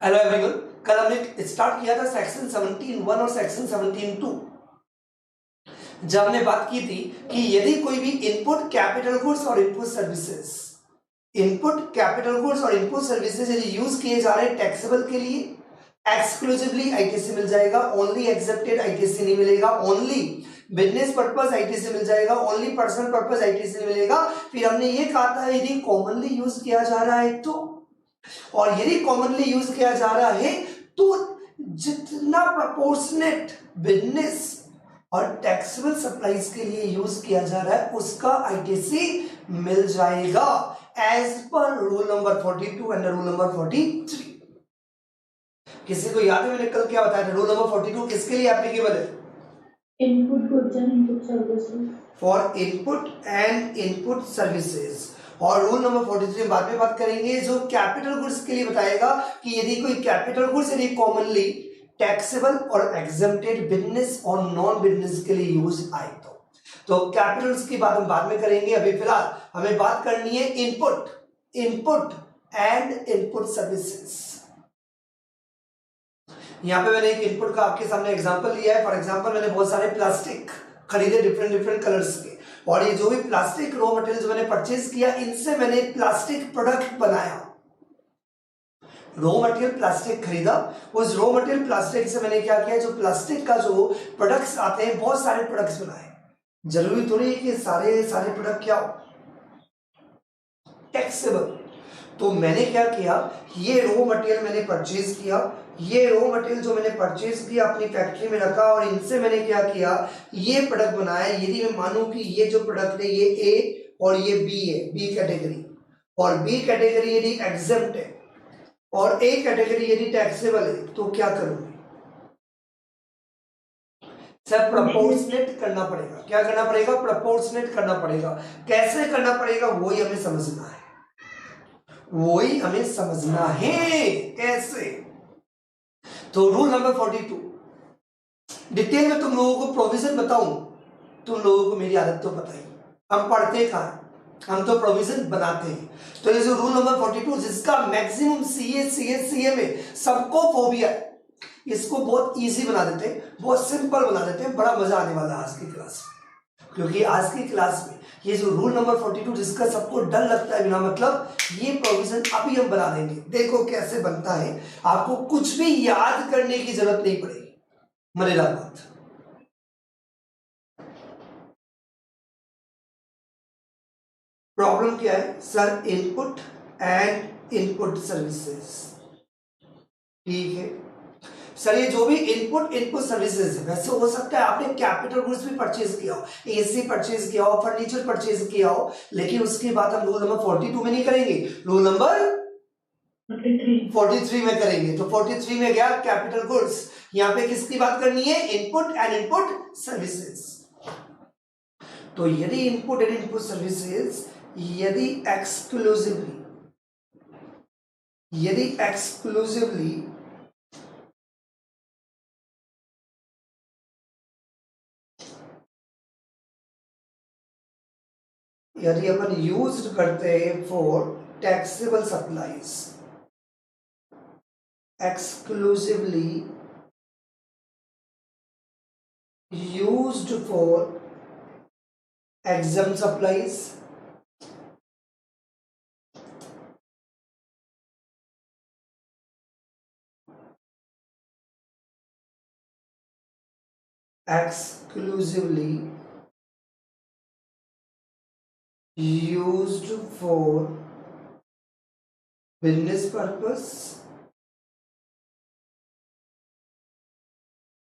Hello everyone, कल हमने start किया था सेक्शन 17(1) और सेक्शन 17(2). जब हमने बात की थी कि यदि कोई भी इनपुट कैपिटल गुड्स और इनपुट सर्विसेज यदि यूज किए जा रहे हैं टैक्सेबल के लिए, एक्सक्लूसिवली आईटीसी मिल जाएगा, ओनली एक्सेप्टेड आईटीसी नहीं मिलेगा, ओनली बिजनेस पर्पस आईटीसी मिल जाएगा, ओनली पर्सनल पर्पस आईटीसी नहीं मिलेगा। फिर हमने ये कहा था यदि कॉमनली यूज किया जा रहा है तो, और यदि कॉमनली यूज किया जा रहा है तो जितना प्रोपोर्शनेट बिजनेस और टैक्सेबल सप्लाईज के लिए यूज किया जा रहा है उसका आईटीसी मिल जाएगा as per rule number 42 and rule number 43। किसी को याद है मैंने कल क्या बताया था? रूल नंबर 42 किसके लिए एप्लीकेबल है? Input goods and input services, for input and input services. और रूल नंबर 43 बाद में बात करेंगे जो कैपिटल गुड्स के लिए बताएगा कि यदि कोई कैपिटल गुड्स यदि कॉमनली टैक्सेबल और एग्जम्प्टेड बिजनेस और नॉन बिजनेस के लिए यूज आए तो कैपिटल्स की बात हम बाद में करेंगे। अभी फिलहाल हमें बात करनी है इनपुट एंड इनपुट सर्विसेज। यहां पे मैंने एक इनपुट का आपके सामने एग्जांपल लिया है। फॉर एग्जांपल मैंने बहुत सारे प्लास्टिक खरीदे डिफरेंट कलर्स के, और ये जो भी प्लास्टिक रॉ मटेरियल मैंने परचेज किया इनसे मैंने प्लास्टिक प्रोडक्ट बनाया। रॉ मटेरियल प्लास्टिक खरीदा, उस रॉ मटेरियल प्लास्टिक से मैंने क्या किया, जो प्लास्टिक का जो प्रोडक्ट्स आते हैं बहुत सारे प्रोडक्ट्स बनाए। जरूरी थोड़ी है कि सारे प्रोडक्ट क्या हो टैक्सेबल। तो मैंने क्या किया, ये रॉ मटेरियल मैंने परचेज किया, ये रॉ मटेरियल जो मैंने परचेज किया अपनी फैक्ट्री में रखा और इनसे मैंने क्या किया, ये प्रोडक्ट बनाया। यदि मैं मानूं कि ये जो प्रोडक्ट है ये ए और ये बी है, बी कैटेगरी, और बी कैटेगरी यदि एग्जेम्प्ट है और ए कैटेगरी यदि टैक्सेबल है तो क्या करूंगी सर? प्रपोर्शनेट करना पड़ेगा। क्या करना पड़ेगा? प्रपोर्शनेट करना पड़ेगा। कैसे करना पड़ेगा वही हमें समझना है, कैसे। तो रूल नंबर 42 डिटेल में तुम लोगों को प्रोविजन बताऊं, तुम लोगों को मेरी आदत तो पता ही, हम पढ़ते कहां, हम तो प्रोविजन बनाते हैं। तो ये जो रूल नंबर 42 जिसका मैक्सिमम सीए में सबको फोबिया है, इसको बहुत इजी बना देते हैं, बहुत सिंपल बना देते हैं। बड़ा मजा आने वाला है आज की क्लास में, क्योंकि आज की क्लास में ये जो रूल नंबर 42 जिसका सबको डर लगता है बिना मतलब, ये प्रोविजन अभी हम बना देंगे। देखो कैसे बनता है, आपको कुछ भी याद करने की जरूरत नहीं पड़ेगी। मजेदार बात। प्रॉब्लम क्या है sir? Input and input services. ठीक है सर, ये जो भी इनपुट सर्विसेज है, वैसे हो सकता है आपने कैपिटल गुड्स भी परचेज किया हो, एसी परचेज किया हो, फर्नीचर परचेज किया हो, लेकिन उसके बाद हम रूल नंबर 42 में नहीं करेंगे, रूल नंबर 43 में करेंगे। तो 43 में गया कैपिटल गुड्स, यहां पे किसकी बात करनी है? Input and input services. तो यदि इनपुट एंड इनपुट सर्विसेज यदि एक्सक्लूसिवली यदि अपन यूज करते हैं for taxable supplies, exclusively used for exempt supplies, exclusively used for business purpose,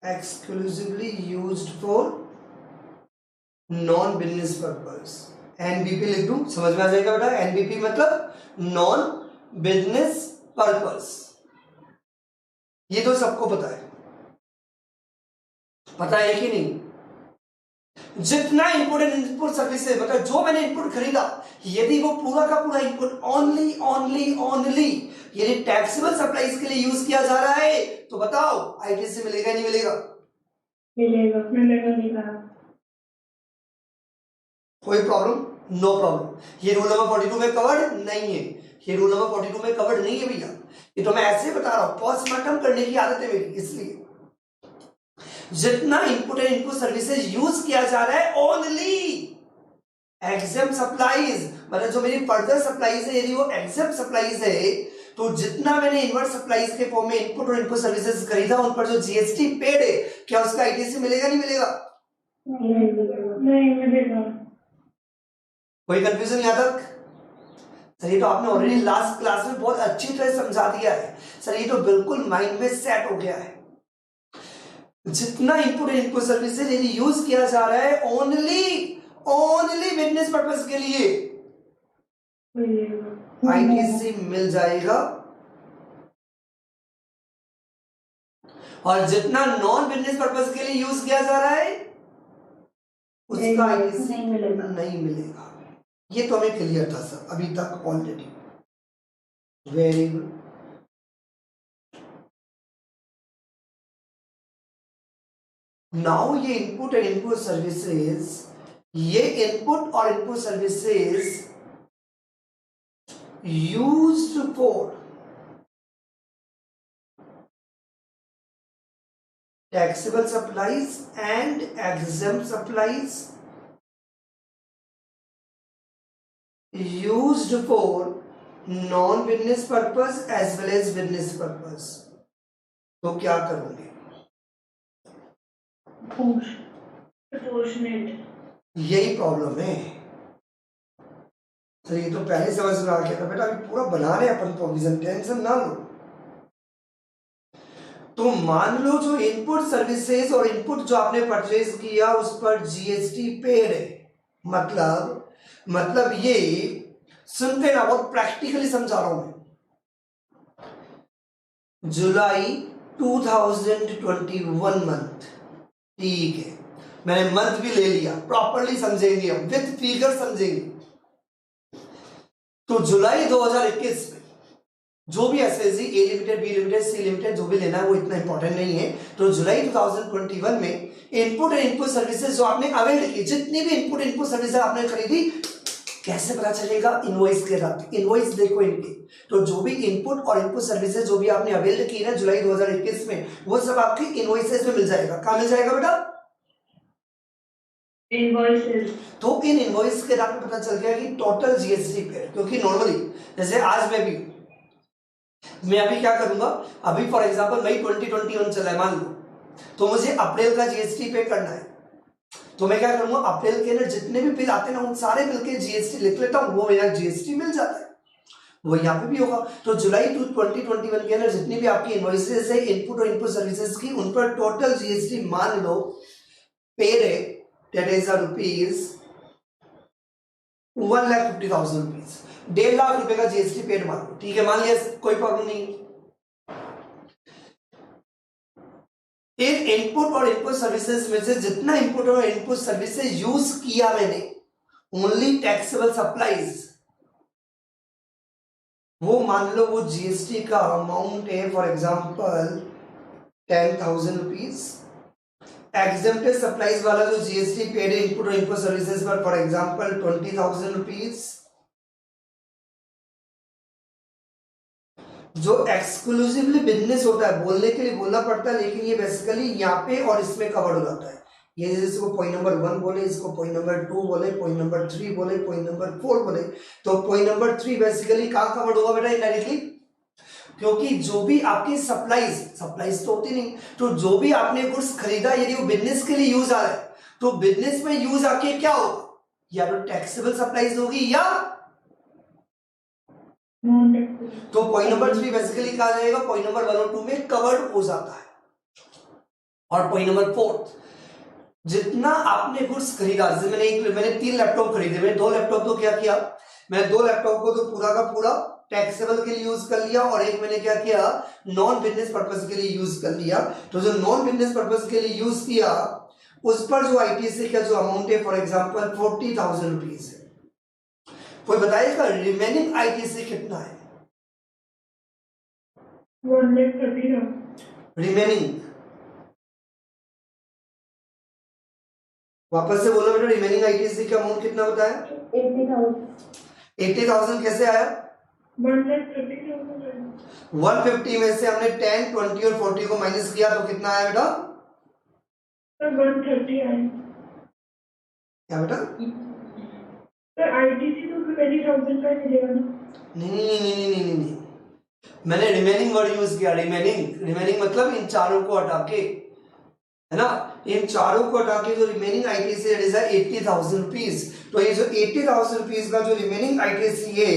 exclusively used for non business purpose. NBP लिख दूं, समझ में आ जाएगा बेटा? एनबीपी मतलब नॉन बिजनेस पर्पस। ये तो सबको पता है कि नहीं? जितना इनपुट एंड इनपुट सर्विस है, मतलब जो मैंने इनपुट खरीदा, यदि वो पूरा का पूरा इनपुट ओनली यदि टैक्सेबल सप्लाईज के लिए यूज किया जा रहा है तो बताओ आईटीसी मिलेगा नहीं मिलेगा? मिलेगा। कोई प्रॉब्लम? No problem. ये रूल नंबर 42 में कवर्ड नहीं है। ये रूल नंबर 42 में कवर्ड नहीं है भैया, ये तो मैं ऐसे बता रहा हूं, पोस्टमार्टम करने की आदत है मेरी। इसलिए जितना input and input services use किया जा रहा है ओनली एग्जेम्प्ट सप्लाईज, मतलब जो मेरी फर्दर सप्लाईज है यदि वो एग्जेम्प्ट सप्लाईज है तो जितना मैंने इनवर्ट सप्लाईज के फॉर्म में इनपुट और इनपुट सर्विसेज खरीदा उन पर जो जीएसटी पेड है क्या उसका आईटीसी मिलेगा नहीं मिलेगा? नहीं मिलेगा। कोई कंफ्यूजन यहां तक? सर ये तो आपने ऑलरेडी लास्ट क्लास में बहुत अच्छी तरह समझा दिया है सर, ये तो बिल्कुल माइंड में सेट हो गया है। जितना इनपुट इनपुट सर्विसेज यदि यूज किया जा रहा है ओनली बिजनेस पर्पस के लिए आईटीसी मिल जाएगा, और जितना नॉन बिजनेस पर्पस के लिए यूज किया जा रहा है उसका आईटीसी नहीं मिलेगा। ये तो हमें क्लियर था सर अभी तक ऑलरेडी। Very good. नाउ ये इनपुट एंड इनपुट सर्विसेज, ये इनपुट और input services used for taxable supplies and exempt supplies used for non-business purpose as well as business purpose। तो क्या करोगे? यही प्रॉब्लम है सर, ये तो पहले समझ में आ गया था बेटा, अभी पूरा बना रहे अपन प्रोविजन, टेंशन ना लो। तो मान लो जो इनपुट सर्विसेज और इनपुट जो आपने परचेज किया उस पर जीएसटी पेड है, मतलब ये सुनते ना, बहुत प्रैक्टिकली समझा रहा हूं मैं। जुलाई 2021 मंथ, ठीक है, मैंने मंथ भी ले लिया, प्रॉपरली समझेंगे हम, विद फिगर समझेंगे। तो जुलाई 2021 में जो भी SSG A limited, B limited, C limited जो भी लेना है वो इतना इंपॉर्टेंट नहीं है। तो जुलाई 2021 में इनपुट और इनपुट सर्विसेज जो आपने अवेल की, जितनी भी इनपुट इनपुट सर्विसेज आपने खरीदी, कैसे पता चलेगा? इनवॉइस के साथ। इनवॉइस देखो इनके, तो जो भी इनपुट और इनपुट सर्विसेज जो भी आपने अवेल की ना जुलाई 2021 में, वो सब आपके इनवॉइसेस में मिल जाएगा। कहां मिल जाएगा बेटा? इनवॉइसेस। तो इन इनवॉइस के साथ पता चल गया कि टोटल जीएसटी पेड, क्योंकि नॉर्मली जैसे आज मैं अभी क्या करूंगा, अभी फॉर एग्जांपल मई 2021 चला है मान लो, तो मुझे अप्रैल का जीएसटी पे करना है, तो मैं क्या करूंगा, अप्रैल के अंदर जितने भी बिल आते हैं ना उन सारे बिल के जीएसटी लिख लेता हूं, वो मेरा जीएसटी मिल जाता है। वो यहाँ पे भी होगा। तो जुलाई 2021 के अंदर जितनी भी आपकी इनवॉइसेस है इनपुट और इनपुट सर्विसेज की, उन पर टोटल जीएसटी मान लो पेड है, that is rupees 1,50,000 rupees, 1.5 lakh रुपए का जीएसटी पेड मान लो, ठीक है, मान लिया, कोई प्रॉब्लम नहीं। इन इनपुट और इनपुट सर्विसेज में से जितना इनपुट और इनपुट सर्विसेज यूज किया मैंने, ओनली टैक्सेबल सप्लाईज, वो मान लो वो जीएसटी का अमाउंट है for example 10,000 rupees. Exempted supplies वाला जो जीएसटी पेड है इनपुट और इनपुट सर्विसेज पर फॉर एग्जांपल 20,000 रुपीज। जो एक्सक्लूसिवली बिजनेस होता है, बोलने के लिए बोलना पड़ता है, लेकिन ये बेसिकली यहाँ पे और इसमें कवर हो जाता है। ये इसको पॉइंट नंबर 1 बोले, इसको पॉइंट नंबर 2 बोले, पॉइंट नंबर 3 बोले, पॉइंट नंबर 4 बोले। तो पॉइंट नंबर 3 बेसिकली कहाँ कवर होगा बेटा? इनडायरेक्टली, क्योंकि जो भी आपकी सप्लाईज तो होती नहीं, तो जो भी आपने गुड्स खरीदा यदि वो बिजनेस के लिए यूज आ रहा है, तो बिजनेस में यूज आके क्या होगा, या तो टैक्सेबल सप्लाईज होगी या तो पॉइंट नंबर 3 बेसिकली कहा जाएगा पॉइंट नंबर 1 और 2 में कवर्ड हो जाता है। और पॉइंट नंबर 4, जितना आपने गुड्स खरीदा, जैसे मैंने 3 लैपटॉप खरीदे, मैंने 2 लैपटॉप तो क्या किया, मैं 2 लैपटॉप को तो पूरा का पूरा टैक्सेबल के लिए यूज कर लिया, और एक मैंने क्या किया, नॉन बिजनेस पर्पस के लिए यूज कर लिया। तो जो नॉन बिजनेस पर्पस के लिए यूज किया उस पर जो आईटीसी का जो अमाउंट है फॉर एग्जांपल 40,000 रुपीज है। कोई बताएगा रिमेनिंग आईटीसी कितना है? रिमेनिंग वापस से बोलो बेटा, रिमेनिंग आईटीसी का अमाउंट कितना होता है? 80,000। 80,000 कैसे आया? 130,000 150 में से हमने 10, 20 और 40 को माइनस किया तो कितना आया बेटा? सर 130 आए। क्या बेटा? सर आईटीसी तो 20,000 का मिलेगा ना? नहीं, मैंने रिमेनिंग वर्ड यूज किया। रिमेनिंग मतलब इन चारों को हटा के, है ना, इन चारों को हटा के जो रिमेनिंग आईटीसी है 80,000 रुपीज। तो ये जो 80,000 रुपीज का जो रिमेनिंग आईटीसी है,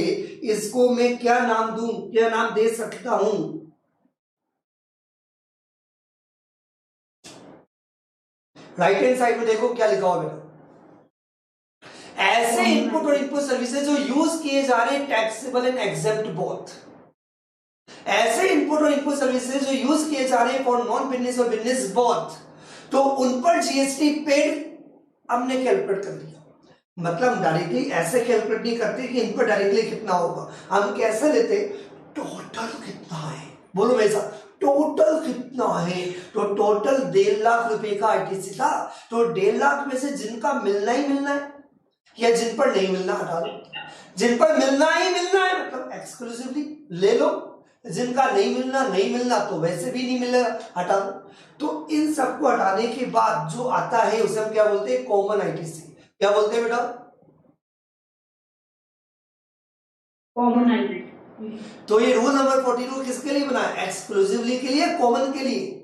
इसको मैं क्या नाम दूं, क्या नाम दे सकता हूं? राइट हैंड साइड में देखो क्या लिखा हुआ बेटा। ऐसे इनपुट और इनपुट सर्विसेज जो यूज किए जा रहे हैं टैक्सेबल एंड एग्जेप्ट बोथ। ऐसे इनपुट और इनपुट सर्विसेज जो यूज किए जा रहे हैं फॉर नॉन बिजनेस और बिजनेस बोथ, तो उन पर जीएसटी पेड हमने कैलकुलेट कर लिया। मतलब डायरेक्टली ऐसे कैलकुलेट नहीं करते कि इन पर डायरेक्टली कितना होगा, हम कैसे लेते, टोटल कितना है, बोलो मेरे साथ, टोटल कितना है? तो टोटल 1.5 लाख रुपए का आईटीसी था। तो 1.5 लाख में से जिनका मिलना ही मिलना है या जिन पर नहीं मिलना हटा लो। जिन पर मिलना ही मिलना है मतलब एक्सक्लूसिवली ले लो, जिनका नहीं मिलना तो वैसे भी नहीं मिलेगा, हटा दो। तो इन सबको हटाने के बाद जो आता है उसे हम क्या बोलते हैं? Common ITC. क्या बोलते हैं बेटा? Common ITC. तो ये रूल नंबर 42 किसके लिए बना है? एक्सक्लूसिवली के लिए, कॉमन के लिए?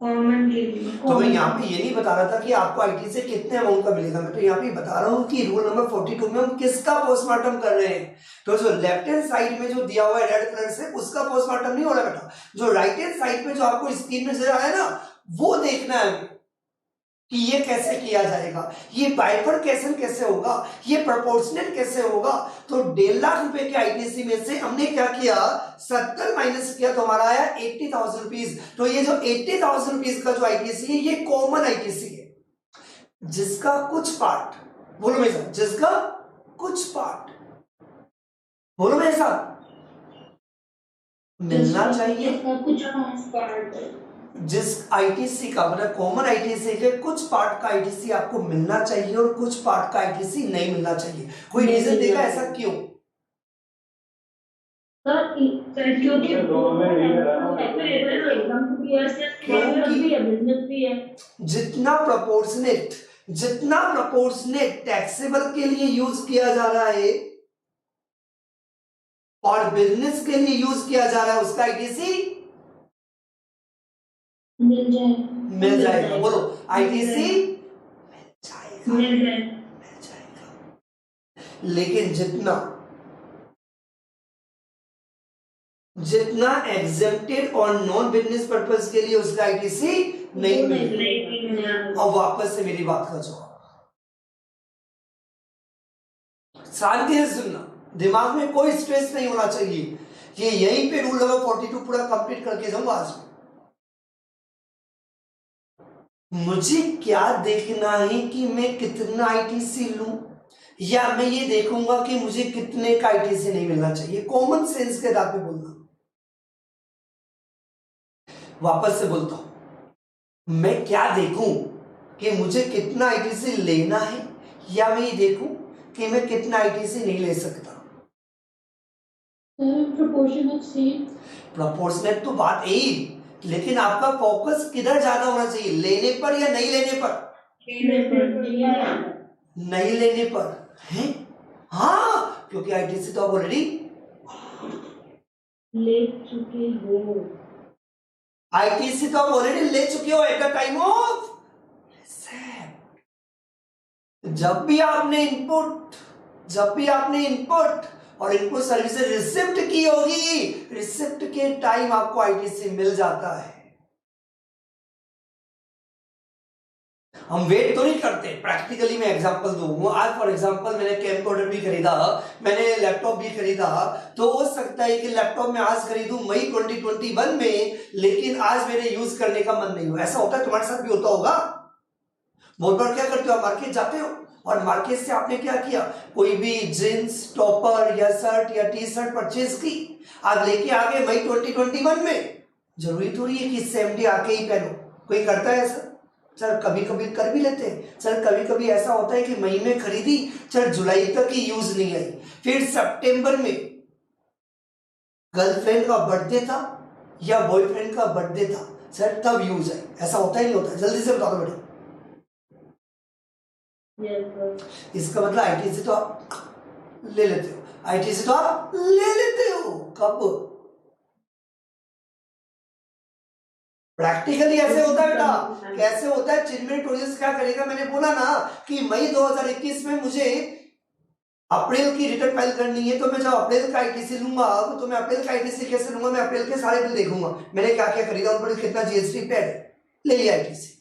कॉमन के लिए। तो मैं यहाँ पे ये नहीं बता रहा था कि आपको आईटी से कितने अमाउंट का मिलेगा, मैं तो यहाँ पे बता रहा हूँ कि रूल नंबर 42 में हम किसका पोस्टमार्टम कर रहे हैं। तो जो लेफ्ट हैंड साइड में जो दिया हुआ है रेड कलर से, उसका पोस्टमार्टम नहीं हो रहा बेटा। जो राइट हैंड साइड में जो आपको स्क्रीन में नजर आया ना, वो देखना है कि ये कैसे किया जाएगा, ये बाइफरकेशन कैसे होगा, ये प्रोपोर्शनेट कैसे होगा। तो 1.5 लाख रुपए के आईटीसी में से हमने क्या किया, 70 माइनस किया तो हमारा आया 80,000 रुपीज। तो ये जो 80,000 रुपीज का जो आईटीसी है ये कॉमन आईटीसी है, जिसका कुछ पार्ट, बोलो मेरे साथ, जिसका कुछ पार्ट, बोलो मेरे साथ, मिलना चाहिए। कुछ पार्ट, जिस आईटीसी का मतलब कॉमन आईटीसी के कुछ पार्ट का आईटीसी आपको मिलना चाहिए और कुछ पार्ट का आईटीसी नहीं मिलना चाहिए। कोई रीजन देगा ऐसा क्यों? जितना प्रोपोर्शनेट टैक्सेबल के लिए यूज किया जा रहा है और बिजनेस के लिए यूज किया जा रहा है, उसका आईटीसी मिल जाएगा। बोलो आईटीसी मिल जाएगा। लेकिन जितना एग्जेम्प्टेड और नॉन बिजनेस पर्पस के लिए उसका आईटीसी नहीं मिलेगा। और वापस से मेरी बात का जवाब, शांति से सुनना, दिमाग में कोई स्ट्रेस नहीं होना चाहिए। ये यहीं पे रूल नंबर 42 पूरा कंप्लीट करके जाऊंगा आज में। मुझे क्या देखना है कि मैं कितना आईटीसी लूं, या मैं ये देखूंगा कि मुझे कितने का आईटीसी नहीं मिलना चाहिए। कॉमन सेंस के आधार पे बोलना। वापस से बोलता हूं, मैं क्या देखूं कि मुझे कितना आईटीसी लेना है, या मैं ये देखूं कि मैं कितना आईटीसी नहीं ले सकता। प्रोपोर्शनेट तो बात यही, लेकिन आपका फोकस किधर ज्यादा होना चाहिए, लेने पर या नहीं लेने पर? नहीं लेने पर है। हाँ, क्योंकि आईटीसी तो आप ऑलरेडी ले चुके हो। आईटीसी तो आप ऑलरेडी ले चुके हो एट द टाइम ऑफ जब भी आपने इनपुट और इनपुट सर्विसेज रिसिप्ट की होगी, रिसिप्ट के टाइम आपको आईटीसी मिल जाता है। हम वेट तो नहीं करते। प्रैक्टिकली मैं एग्जांपल दूंगा। आज फॉर एग्जांपल मैंने कैमकोर्डर भी खरीदा, मैंने लैपटॉप भी खरीदा, तो हो सकता है कि लैपटॉप मैं आज खरीदूं मई 2021 में, लेकिन आज मेरे यूज करने का मन नहीं हुआ। ऐसा होता है, तुम्हारे साथ भी होता होगा। बहुत बार क्या करते हो, आप मार्केट जाते हो और मार्केट से आपने क्या किया, कोई भी जींस टॉपर या शर्ट या टी शर्ट परचेज की, आप लेके आ गए मई 2021 में। जरूरी थोड़ी है कि सेम आके ही पहनो, कोई करता है ऐसा? चल कभी कभी कर भी लेते हैं। चल कभी कभी ऐसा होता है कि मई में खरीदी, चल जुलाई तक ही यूज नहीं आई, फिर सितंबर में गर्लफ्रेंड का बर्थडे था या बॉयफ्रेंड का बर्थडे था सर, तब यूज है। ऐसा होता ही नहीं होता, जल्दी से बता दो बेटा। Yes, sir. इसका मतलब आईटीसी तो आप ले लेते हो, आईटीसी तो आप ले लेते हो। कब? प्रैक्टिकली ऐसे होता है बेटा। कैसे होता है? चिन्मय टोरियस क्या करेगा, मैंने बोला ना कि मई 2021 में मुझे अप्रैल की रिटर्न फाइल करनी है, तो मैं जब अप्रैल का आईटीसी लूंगा, अब तो मैं अप्रैल का आईटीसी कैसे लूंगा, मैं अप्रैल के सारे बिल देखूंगा, मैंने क्या क्या खरीदा, उन पर कितना जीएसटी पेड, ले लिया आईटीसी।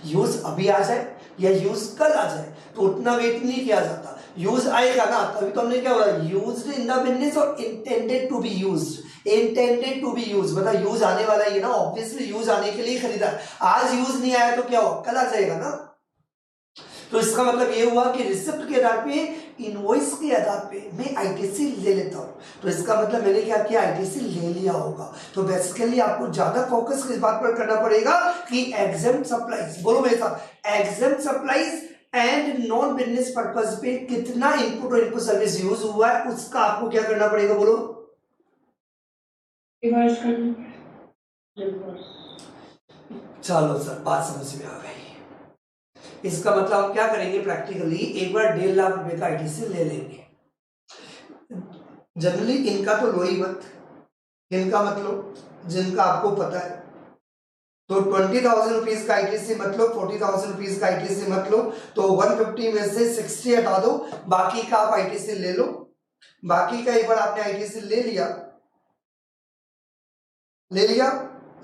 यूज अभी आ जाए या यूज कल आ जाए तो उतना वेट नहीं किया जाता, यूज आएगा ना, तभी तो हमने क्या बोला, यूज्ड इन द बिजनेस और intended to be used. Intended to be use मतलब यूज आने वाला ही है ना, ऑब्वियसली यूज आने के लिए खरीदा। आज यूज नहीं आया तो क्या हुआ, कल आ जाएगा ना। तो इसका मतलब ये हुआ कि रिसिप्ट के आधार पे, इनवॉइस के आधार पे मैं आईटीसी ले लेता हूं। तो इसका मतलब मैंने क्या किया, आईटीसी ले लिया होगा। तो बेसिकली आपको ज्यादा फोकस किस बात पर करना पड़ेगा कि एग्जेम्प्ट सप्लाईज, बोलो मेरे साथ, exempt supplies and non business purpose पे कितना इनपुट और इनपुट सर्विस यूज हुआ है, उसका आपको क्या करना पड़ेगा, बोलो। रिवर्स करना। रिवर्स। चलो सर, बात समझ में आ गई। इसका मतलब हम क्या करेंगे, प्रैक्टिकली एक बार 1.5 लाख रुपए का आईटीसी ले लेंगे। जनरली इनका तो लो ही मत, इनका मतलब जिनका आपको पता है, तो 20,000 रुपीज का आईटीसी मत लो, 40,000 रुपीज का आईटीसी मत लो, तो 150 में से 60 हटा दो, बाकी का आप आईटीसी ले लो। बाकी का एक बार आपने आईटीसी ले लिया, ले लिया,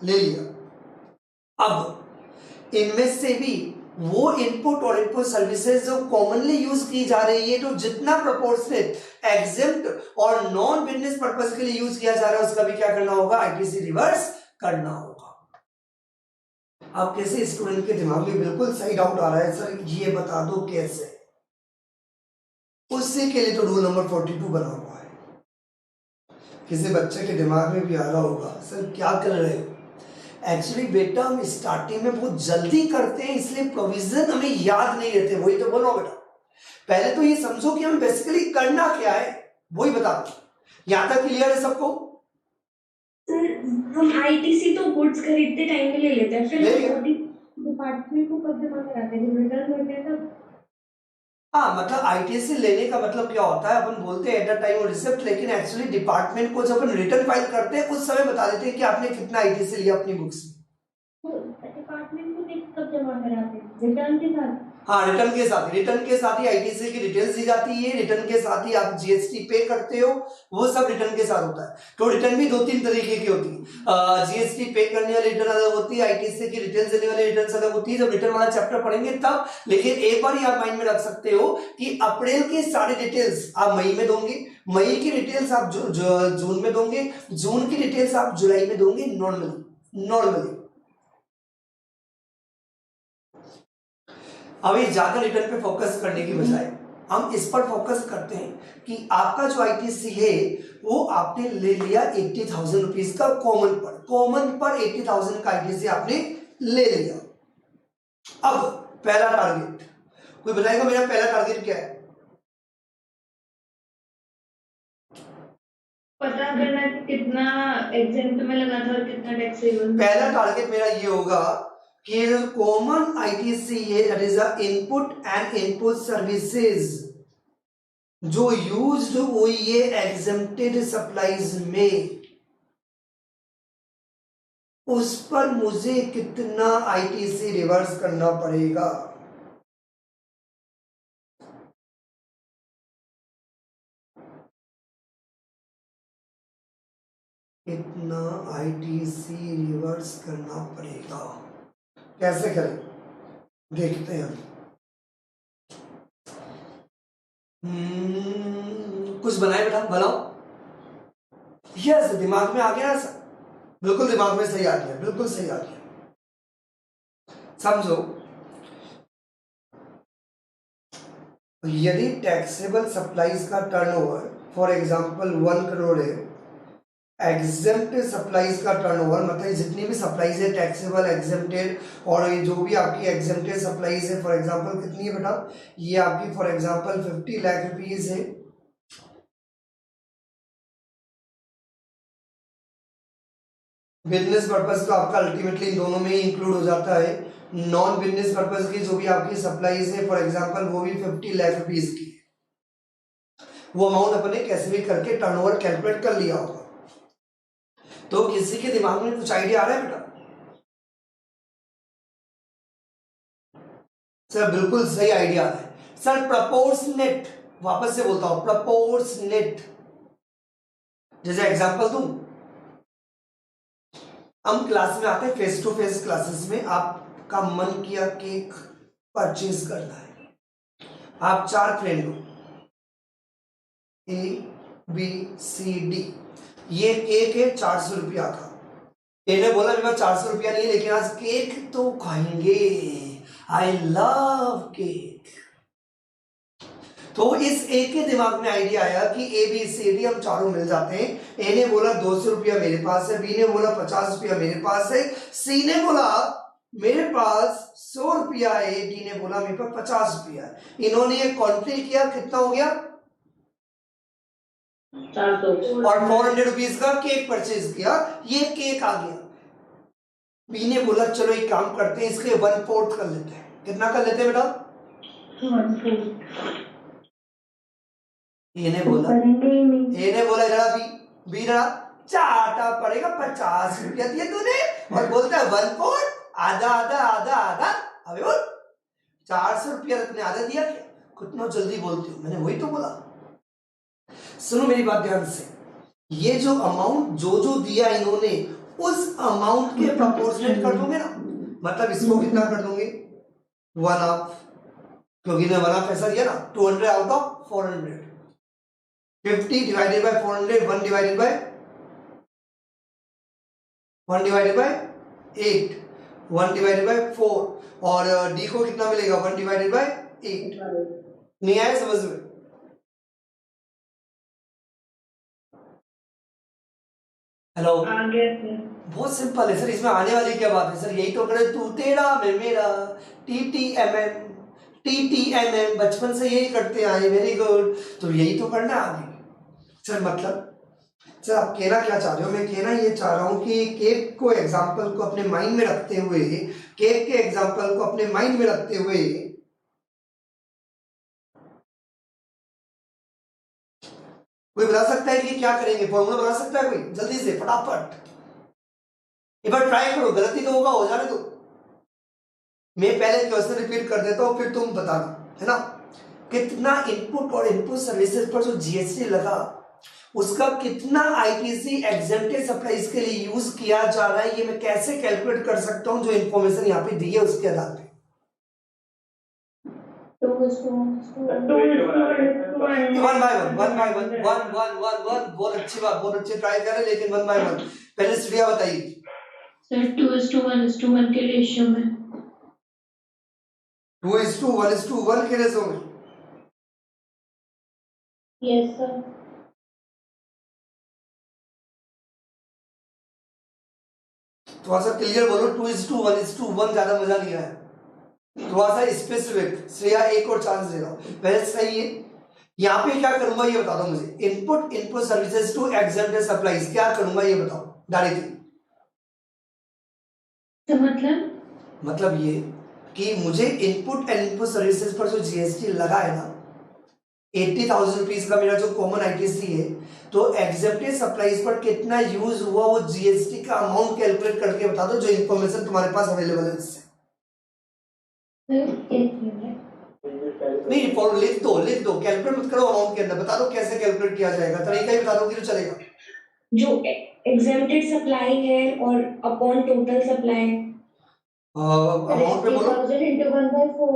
ले लिया। अब इनमें से भी वो इनपुट और इनपुट सर्विसेज जो कॉमनली यूज की जा रही है, तो जितना प्रोपोर्शनेट एग्जेम्प्ट और नॉन बिजनेस पर्पस के लिए यूज किया जा रहा है, उसका भी क्या करना होगा, आईटीसी रिवर्स करना होगा। अब कैसे स्टूडेंट के दिमाग में बिल्कुल सही डाउट आ रहा है, सर ये बता दो कैसे, उसी के लिए तो रूल नंबर 42 बना हुआ है। किसी बच्चे के दिमाग में भी आ रहा होगा, सर क्या कर रहे हो। एक्चुअली बेटा हम स्टार्टिंग में बहुत जल्दी करते हैं, इसलिए प्रोविजन हमें याद नहीं रहते, वही तो बोलो बेटा। पहले तो ये समझो कि हमें बेसिकली करना क्या है, वही बता दो। यहां तक क्लियर है सबको? सर हम आईटीसी तो गुड्स खरीदते टाइम में ले लेते हैं, फिर डिपार्टमेंट को कब जमा कराते हैं, जब रिटर्न होते हैं तब। हाँ, मतलब आईटीसी लेने का मतलब क्या होता है, अपन बोलते हैं at the time of receipt, लेकिन एक्चुअली डिपार्टमेंट को जब अपन रिटर्न फाइल करते हैं उस समय बता देते हैं कि आपने कितना आईटीसी लिया अपनी बुक्स में। डिपार्टमेंट को कब जमा कराते हैं, रिटर्न के साथ। हाँ, रिटर्न के साथ, रिटर्न के साथ ही आईटीसी की डिटेल्स दी जाती है, रिटर्न के साथ ही आप जीएसटी पे करते हो, वो सब रिटर्न के साथ होता है। तो रिटर्न भी 2-3 तरीके की होती है, जीएसटी पे करने वाली रिटर्न अलग होती है, आईटीसी की डिटेल्स देने वाली रिटर्न अलग होती है। जब रिटर्न वाला चैप्टर पढ़ेंगे तब, लेकिन एक बार ही आप माइंड में रख सकते हो कि अप्रैल की सारी डिटेल्स आप मई में दोगे, मई की डिटेल्स आप जून में दोगे, जून की डिटेल्स आप जुलाई में दोगे, नॉर्मली। अभी ज्यादा रिटर्न पे फोकस करने की बजाय हम इस पर फोकस करते हैं कि आपका जो आईटीसी है वो आपने ले लिया 80,000 रुपीज का कॉमन पर 80,000 का आईटीसी आपने ले लिया। अब पहला टारगेट, कोई बताएगा मेरा पहला टारगेट क्या है? पता करना कि कितना एग्जेम्प्ट में लगा था और कितना टैक्सेबल। पहला टारगेट मेरा ये होगा कि कॉमन आईटीसी है, that is the input and input services जो यूज्ड हुई है एग्जेम्प्टेड सप्लाईज में, उस पर मुझे कितना आईटीसी रिवर्स करना पड़ेगा। कितना आईटीसी रिवर्स करना पड़ेगा, कैसे करें देखते हैं। कुछ बनाए बेटा, बनाओ। यस, दिमाग में आ गया सर, बिल्कुल दिमाग में सही आ गया, बिल्कुल सही आ गया। समझो, यदि टैक्सेबल सप्लाईज का टर्नओवर फॉर एग्जांपल 1 करोड़ है, एग्जेम्प्ट सप्लाईज का टर्नओवर मतलब जितनी भी सप्लाईज है टैक्सेबल, एग्जेम्प्टेड, और ये जो भी आपकी एग्जेम्प्टेड सप्लाईज है, फॉर एग्जांपल कितनी है बेटा, ये आपकी फॉर एग्जांपल 50 लाख रुपीज है, बिजनेस पर्पस तो आपका अल्टीमेटली इन दोनों में ही इंक्लूड हो जाता है। नॉन बिजनेस पर्पस की जो भी आपकी सप्लाईज है फॉर एग्जांपल वो भी 50 लाख रुपीस की, वो अमाउंट अपने कैसे भी करके टर्नओवर कैलकुलेट कर लिया होगा। तो किसी के दिमाग में कुछ आइडिया आ रहा है बेटा? सर बिल्कुल सही आइडिया है सर। प्रपोर्शनेट, वापस से बोलता हूं प्रपोर्शनेट। जैसे एग्जांपल दूं, हम क्लास में आते हैं फेस टू फेस क्लासेस में, आपका मन किया केक परचेज करना है, आप 4 फ्रेंड हो ABCD, ये केक है 400 रुपया का। ए ने बोला मेरे पास 400 रुपया नहीं है लेकिन आज केक तो खाएंगे, आई लव केक। तो इस ए के दिमाग में आइडिया आया कि ABCD हम चारों मिल जाते हैं। ए ने बोला 200 रुपया मेरे पास है, बी ने बोला 50 रुपया मेरे पास है, सी ने बोला मेरे पास 100 रुपया है, डी ने बोला मेरे पास 50 रुपया है। इन्होंने ये कॉन्ट्री किया, कितना हो गया 400 और 400 रुपीज का केक परचेज किया। ये केक आ गया, बी ने बोला चलो एक काम करते हैं इसके 1/4 कर लेते हैं। कितना कर लेते हैं बेटा? 1/4। ए ने बोला जरा बी जरा चाटा पड़ेगा 50 रुपया दिया तूने और बोलता है 1/4, आधा आधा आधा आधा। अबे बोल 400 रुपया तुमने आधा दिया क्या? कितना जल्दी बोलती हूँ, मैंने वही तो बोला। सुनो मेरी बात ध्यान से, ये जो अमाउंट जो दिया इन्होंने उस अमाउंट के प्रोपोर्शनेट कर दोगे ना, मतलब इसको कितना कर दोगे 1/2, क्योंकि ने 1/2 ऐसा दिया ना 200 out of 400, 50 divided by 400, 1 divided by 8, 1 divided by 4 और डी को कितना मिलेगा 1 डिवाइडेड बाय 8। नहीं आया समझ में? हेलो, बहुत सिंपल है सर, इसमें आने वाली क्या बात है सर? यही तो करे तू तेरा मैं मेरा, TTMM बचपन से यही करते आए, वेरी गुड। तो यही तो करना है आगे सर। मतलब सर आप कहना क्या चाह रहे हो? मैं कहना ये चाह रहा हूँ कि केक को एग्जाम्पल को अपने माइंड में रखते हुए, केक के एग्जाम्पल को अपने माइंड में रखते हुए कोई बता सकता है कि क्या करेंगे? फॉर्मूला बता सकता है कोई? जल्दी से फटाफट एक बार ट्राई करो, गलती तो होगा, हो जाने दो। मैं पहले क्वेश्चन रिपीट कर देता हूँ फिर तुम बताना, है ना? कितना इनपुट और इनपुट सर्विसेज पर जो GST लगा उसका कितना ITC एग्जेम्प्टेड सप्लाईज के लिए यूज किया जा रहा है, ये मैं कैसे कैलकुलेट कर सकता हूँ? जो इन्फॉर्मेशन यहाँ पे दी है उसके आधार पे। वन बाय वन, बहुत अच्छी बात, बहुत अच्छे ट्राई कर रहे, लेकिन 1 बाय 1। पहले स्टूडियो बताइए सर। 2:1 के रेशियो में 2:1 के रेशियो में। Yes sir. थोड़ा सा क्लियर बोलो, 2:1 ज्यादा मजा नहीं आया, थोड़ा सा स्पेसिफिक। श्रेया एक और चांस दे रहा हूं, पहले सही है। यहाँ पे क्या करूंगा ये बता दो मुझे, input services to exempted supplies, क्या करूंगा ये बताओ डायरेक्टली। तो मतलब ये कि मुझे इनपुट एंड इनपुट सर्विसेज पर जो GST लगा है ना 80,000 रुपीज का मेरा जो कॉमन ITC है, तो एग्जेप्टेड सप्लाईज पर कितना यूज हुआ वो GST का अमाउंट कैलकुलेट करके बता दो, जो इन्फॉर्मेशन तुम्हारे पास अवेलेबल है उससे। नहीं फॉर लिख दो कैलकुलेट मत करो अमाउंट के अंदर, बता दो कैसे कैलकुलेट किया जाएगा, तरीका ही बता दोगे तो चलेगा। जो एग्जेम्प्टेड सप्लाई है और अपॉन टोटल सप्लाई अमाउंट पे बोलो। 80,000 into 1/4,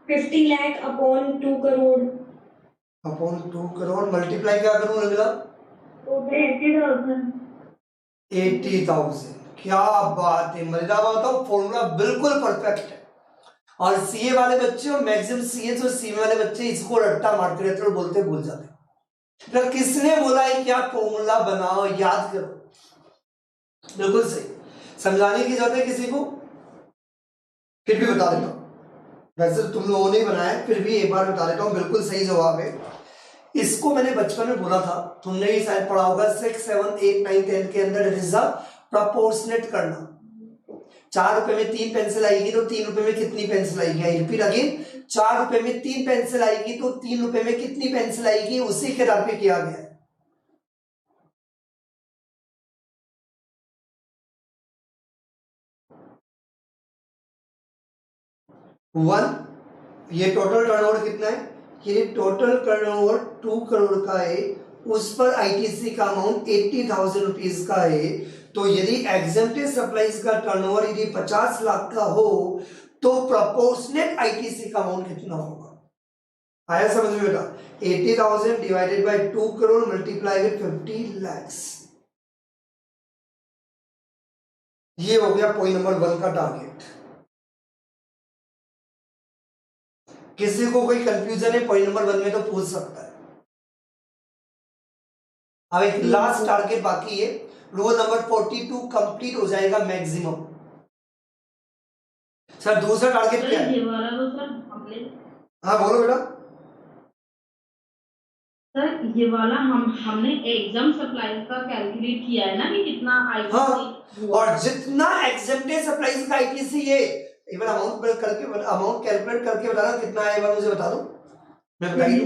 50 lakh upon 2 crore, upon 2 crore multiply क्या करूं निर्मला? 80,000। क्या बात है, मजेदार बात बताओ, फॉर्मूला बिल्कुल परफेक्ट है। और सीए वाले बच्चे और मैक्सिमम सीए और सीए वाले बच्चे इसको रट्टा मारते रहते और बोलते भूल जाते। तो किसने बोला है क्या फॉर्मूला बनाओ याद करो? बिल्कुल सही, समझाने की जरूरत है किसी को? फिर भी बता देता हूं, वैसे तुम लोगों ने बनाया फिर भी एक बार बता देता हूं, बिल्कुल सही जवाब है। इसको मैंने बचपन में बोला था, तुमने भी शायद पढ़ा होगा 6, 7, 8, 9, 10 के अंदर। इट इज द प्रोपोर्शनेट करना। 4 रुपए में 3 पेंसिल आएगी तो 3 रुपए में कितनी पेंसिल आएगी? आई रिपीट अगेन, 4 रुपए में 3 पेंसिल आएगी तो 3 रुपए में कितनी पेंसिल आएगी, उसी के आधार पे किया गया है। ये टोटल टर्नओवर कितना है? ये टोटल टर्नओवर 2 करोड़ का है, उस पर आईटीसी का अमाउंट 80,000 रुपीज का है। तो यदि एग्जेम्प्टेड सप्लाईज का टर्नओवर यदि 50 लाख का हो तो प्रोपोर्शनेट आईटीसी का अमाउंट कितना होगा? आया समझ में बेटा? 80,000 divided by 2 crore multiply with 50 lakhs। ये हो गया पॉइंट नंबर 1 का टारगेट। किसी को कोई कंफ्यूजन है पॉइंट नंबर 1 में तो पूछ सकता है। अब एक लास्ट टारगेट बाकी है, रोल नंबर 42 कंप्लीट हो जाएगा मैक्सिमम। सर दूसरा टारगेट क्या है? ये वाला तो सर हमने, हाँ बोलो बेटा। सर ये वाला हमने एग्जाम सप्लाई का कैलकुलेट किया है ना कि कितना आईटीसी। हाँ, और जितना एग्जेम्प्टेड सप्लाईज का आईटीसी है, एक बार अमाउंट कैलकुलेट करके बताना कितना है, एक बार मुझे बता दो, मैं बता दूं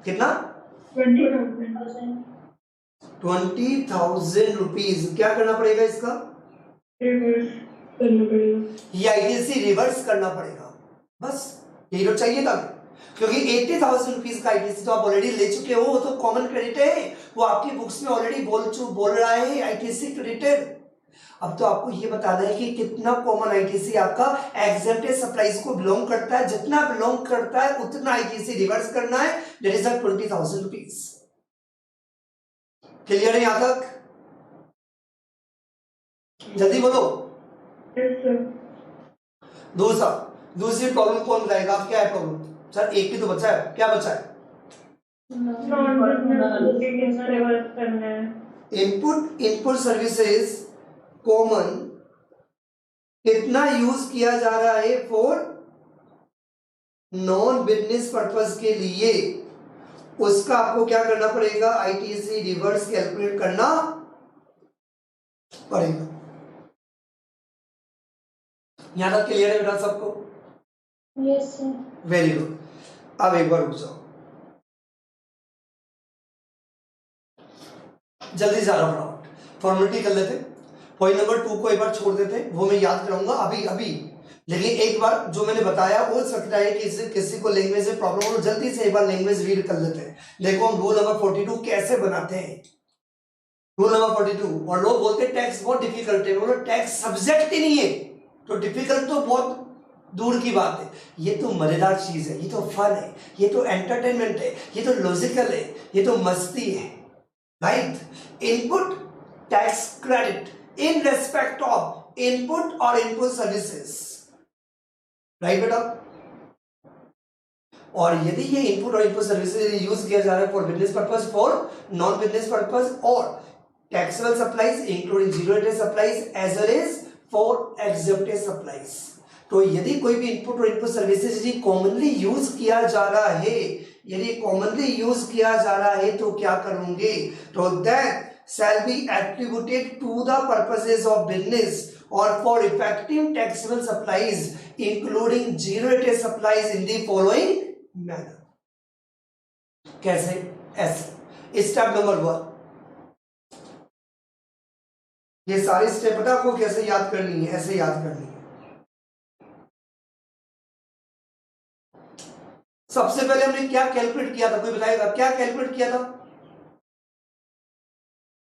कितना? 20,000 रुपीज। क्या करना पड़ेगा इसका? रिवर्स करना पड़ेगा, ये आईटीसी रिवर्स करना पड़ेगा, बस यही तो चाहिए था। क्योंकि 80,000 रुपीज का आईटीसी तो आप ऑलरेडी ले चुके हो, वो तो कॉमन क्रेडिट है, वो आपकी बुक्स में ऑलरेडी बोल रहा है आईटीसी क्रेडिटेड। अब तो आपको ये बताना है कि कितना कॉमन आईटीसी आपका एग्जेम्प्टेड सप्लाईज को बिलोंग करता है। जितना बिलोंग करता है उतना आईटीसी रिवर्स करना है, दैट इज 20,000 रुपीज। क्लियर है यहां तक? जल्दी बोलो। दूसरी प्रॉब्लम कौन बताएगा? आप क्या है प्रॉब्लम? सर एक ही तो बचा है, क्या बचा है? इनपुट सर्विसेज कॉमन कितना यूज किया जा रहा है फॉर नॉन बिजनेस पर्पस के लिए, उसका आपको क्या करना पड़ेगा? आईटीसी रिवर्स कैलकुलेट करना पड़ेगा। यहां तक क्लियर है बेटा सबको? Yes sir. Very good. अब एक बार रुक जाओ, जल्दी जा रहा हूं, फॉर्मेलिटी कर लेते। पॉइंट नंबर 2 को एक बार छोड़ देते, वो मैं याद कराऊंगा अभी। लेकिन एक बार जो मैंने बताया, हो सकता है कि किसी को लैंग्वेज में प्रॉब्लम हो, जल्दी से एक बार लैंग्वेज रीड कर लेते हैं। देखो हम रूल नंबर 42 कैसे बनाते हैं। रूल नंबर 42, और लोग बोलते हैं टैक्स बहुत डिफिकल्ट है, बोलो टैक्स सब्जेक्ट ही नहीं है तो डिफिकल्ट तो बहुत दूर की बात है। ये तो मजेदार चीज है, ये तो फन है, ये तो एंटरटेनमेंट है, ये तो लॉजिकल है, ये तो मस्ती है, right? Input tax credit in respect of input और इनपुट सर्विसेज, राइट बेटा? और यदि ये इनपुट और इनपुट सर्विसेज यूज किया जा रहा है for business purpose, for non business purpose, और taxable supplies including zero rated supplies as well as for exempted supplies, तो यदि कोई भी इनपुट और इनपुट सर्विसेज यदि कॉमनली यूज किया जा रहा है, यदि कॉमनली यूज किया जा रहा है तो क्या करूंगे? तो that shall be attributed to the purposes of business or for effective taxable supplies including zero rated supplies in the following manner. कैसे? ऐसे। स्टेप नंबर 1, ये सारी स्टेप पता आपको कैसे याद करनी है? ऐसे याद करनी है। सबसे पहले हमने क्या कैलकुलेट किया था? कोई बताएगा क्या कैलकुलेट किया था?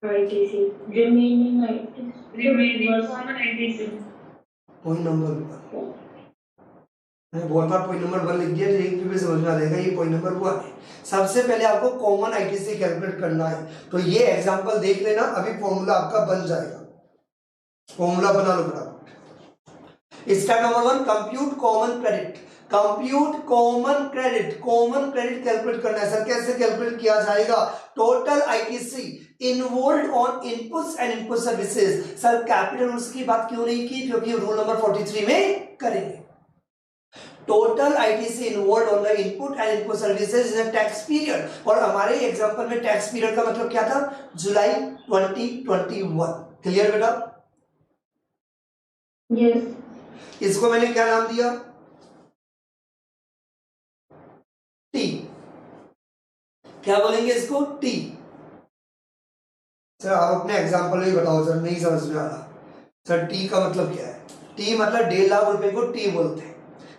ITC remaining common ITC. Point number 1 मैंने बहुत बार पॉइंट नंबर 1 लिख दिया, तो एक भी समझ में आ जाएगा ये पॉइंट नंबर 1 है। सबसे पहले आपको कॉमन आईटीसी कैलकुलेट करना है, तो ये एग्जांपल देख लेना, अभी फॉर्मूला आपका बन जाएगा। फॉर्मूला बना लो फटाफट। Step number 1, compute common credit. Compute common credit, common credit calculate करना है। सर कैसे कैलकुलेट किया जाएगा? Total ITC involve on inputs and input services. Sir capital rules की बात क्यों नहीं की? क्योंकि रूल नंबर 43 में करेंगे। Total ITC involve on the input and input services in tax period. और हमारे एग्जांपल में टैक्स पीरियड का मतलब क्या था, जुलाई 2021। क्लियर बेटा? यस। इसको मैंने क्या नाम दिया, टी। क्या बोलेंगे इसको, टी। सर आप अपने एग्जांपल में बताओ सर, नहीं समझ में आ रहा सर, टी का मतलब क्या है? टी मतलब 1.5 लाख रुपए को टी बोलते हैं,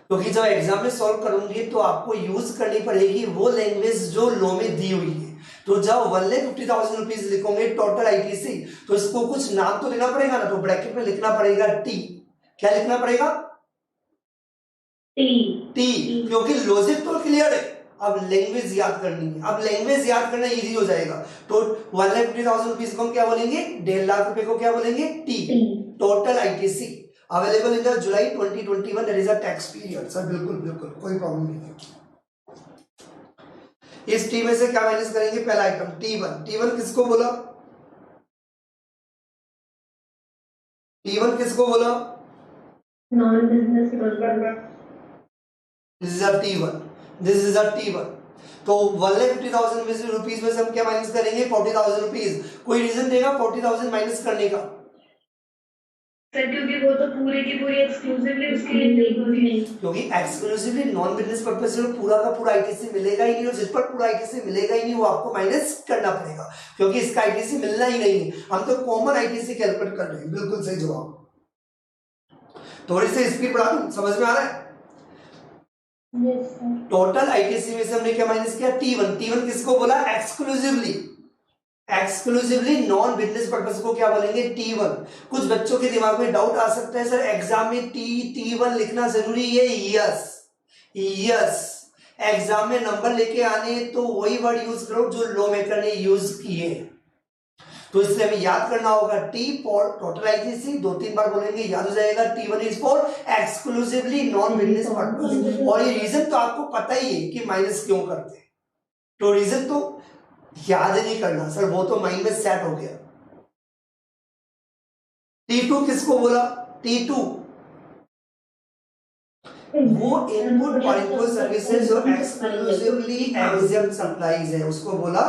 क्योंकि जब एग्जाम में सॉल्व करूंगी तो आपको यूज करनी पड़ेगी वो लैंग्वेज जो लॉ में दी हुई है। तो जब 1,50,000 रुपीज लिखोगे टोटल आईटीसी, तो इसको कुछ नाम तो देना पड़ेगा ना, तो ब्रैकेट में लिखना पड़ेगा टी। क्या लिखना पड़ेगा, टी, क्योंकि लॉजिक तो क्लियर है, अब लैंग्वेज याद करनी है। अब लैंग्वेज याद करना इजी हो जाएगा। तो 1,50,000 रुपीज को हम क्या बोलेंगे, 1.5 लाख रुपए को क्या बोलेंगे, T. Total ITC available in the July 2021, that is a tax period. Sir बिल्कुल बिल्कुल कोई प्रॉब्लम नहीं है। इस टी में से क्या माइनस करेंगे, पहला आइटम T1। T1 किसको बोला, T1 किसको बोला, non business worker. This is a T1, this is a T1। तो 1,50,000 रुपीज में से हम क्या माइनस करेंगे, 40,000 रुपीज। कोई रीजन देगा 40,000 माइनस करने का? सर क्योंकि वो तो पूरी की पूरी एक्सक्लूसिवली उसके लिए नहीं, क्योंकि एक्सक्लूसिवली नॉन बिजनेस पर्पस से पूरा का पूरा आईटीसी मिलेगा ही नहीं, और जिस पर पूरा आईटीसी मिलेगा ही नहीं वो आपको माइनस करना पड़ेगा, क्योंकि इसका आईटीसी मिलना ही नहीं है। हम तो कॉमन आईटीसी कैलकुलेट कर रहे हैं। बिल्कुल सही जवाब। थोड़ी सी स्पीड बढ़ा दूं, समझ में आ रहा है? Yes sir. टोटल आईटीसी में से हमने क्या माइनस किया, T1। T1 किसको बोला, exclusively. Exclusively non business purpose को क्या बोलेंगे, T1। कुछ बच्चों के दिमाग में डाउट आ सकता है, सर एग्जाम में T1 लिखना जरूरी है? यस यस, एग्जाम में नंबर लेके आने तो वही वर्ड यूज करो जो लॉ मेकर ने यूज किए। तो इसलिए हमें याद करना होगा T फॉर टोटल आईटीसी, 2-3 बार बोलेंगे याद हो जाएगा। T1 is for exclusively non business purpose. और ये रीजन तो आपको पता ही है कि माइनस क्यों करते हैं, तो रीजन तो याद नहीं करना सर, वो तो माइंड में सेट हो गया। T2 किसको बोला, T2 वो इनपुट और इनपुट सर्विसेज जो एक्सक्लूसिवली एग्जेम्प्ट सप्लाईज है उसको बोला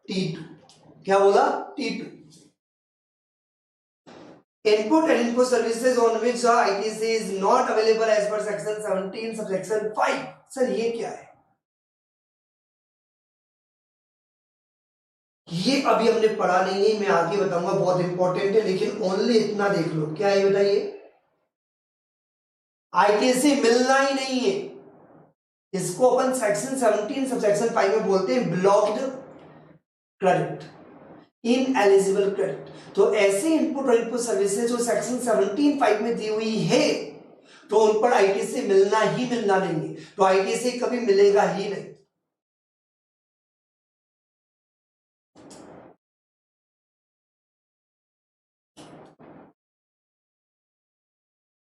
T2। क्या बोला, T2। Input and input services on which ITC is not available as per section 17 subsection 5। Sir ये क्या है, ये अभी हमने पढ़ा नहीं है, मैं आगे बताऊंगा, बहुत इंपॉर्टेंट है, लेकिन ओनली इतना देख लो। क्या है बताइए, आईटीसी मिलना ही नहीं है, इसको अपन सेक्शन 17 सबसेक्शन 5 में बोलते हैं ब्लॉक्ड क्रेडिट, इनएलिजिबल क्रेडिट। तो ऐसे इनपुट और इनपुट सर्विसेज जो सेक्शन 17(5) में दी हुई है तो उन पर आईटीसी मिलना ही मिलना नहीं है, तो आईटीसी कभी मिलेगा ही नहीं।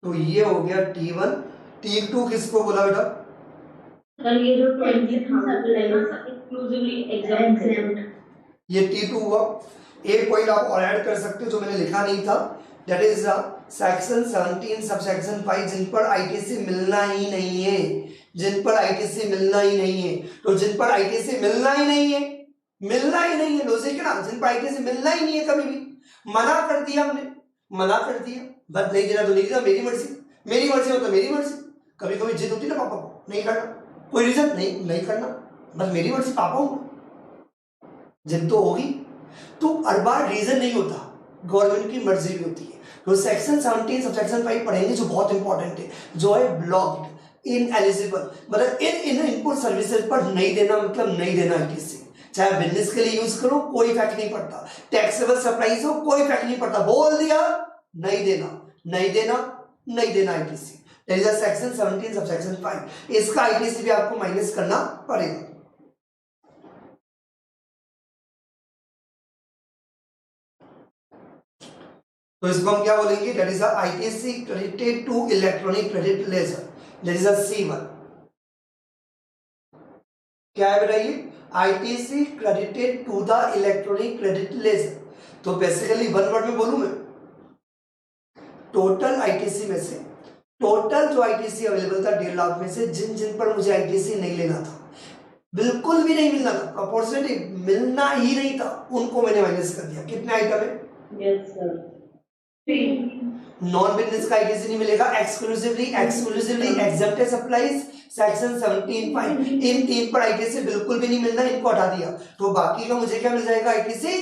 तो ये हो गया T1। T2 किसको बोला बेटा, सर ये जो 20,000 एक्सक्लूसिवली एग्जाम्प्ट, ये T2 हुआ। एक पॉइंट आप और ऐड कर सकते हो जो मैंने लिखा नहीं था, दैट इज सेक्शन 17 सबसेक्शन 5 जिन पर आईटीसी मिलना ही नहीं है, जिन पर आईटीसी मिलना ही नहीं है। तो जिन पर आईटीसी मिलना ही नहीं है, मिलना ही नहीं है, लॉजिक है ना, जिन पर आईटीसी मिलना ही नहीं है, कभी भी मना कर दिया हमने, मना कर दिया, बस नहीं देना तो नहीं देना, मेरी मर्जी, मेरी मर्जी हो तो मेरी मर्जी। कभी कभी जिद होती है ना पापा को, नहीं करना, कोई रीजन नहीं, नहीं करना, बस मेरी मर्जी, पापा हूं, जिद तो होगी। तो हर बार रीजन नहीं होता, गवर्नमेंट की मर्जी भी होती है। तो सेक्शन 17 सबसेक्शन 5 पढ़ेंगे जो बहुत इंपॉर्टेंट है, जो है ब्लॉक्ड इनएलिजिबल, मतलब इन इनपुट सर्विसेज पर नहीं देना, मतलब नहीं देना आईटीसी। चाहे बिजनेस के लिए यूज करो कोई फर्क नहीं पड़ता, टैक्सेबल सप्लाईज हो कोई फर्क नहीं पड़ता, बोल दिया नहीं देना, नहीं देना, नहीं देना ITC. That is section 17 subsection 5। इसका आईटीसी भी आपको माइनस करना पड़ेगा। तो इसको हम क्या बोलेंगे, that is ITC credited to electronic credit ledger, that is C1। क्या है बताइए, ITC credited to the electronic credit ledger. तो बेसिकली वन वर्ड में बोलूं मैं, टोटल आईटीसी में से टोटल जो आईटीसी अवेलेबल था 1.5 लाख में से जिन जिन पर मुझे आईटीसी नहीं लेना था, बिल्कुल भी नहीं मिलना था, प्रोपोर्शनली मिलना ही नहीं था, उनको मैंने माइनस कर दिया। कितने आइटम है? Yes sir. नॉन बिजनेस का आईटीसी नहीं मिलेगा, एक्सक्लूसिवली एग्जम्प्टेड सप्लाईज सेक्शन 17(5), इन 3 पर आईटीसी बिल्कुल भी नहीं मिलना, इनको हटा दिया। तो बाकी का मुझे क्या मिल जाएगा? आईटीसी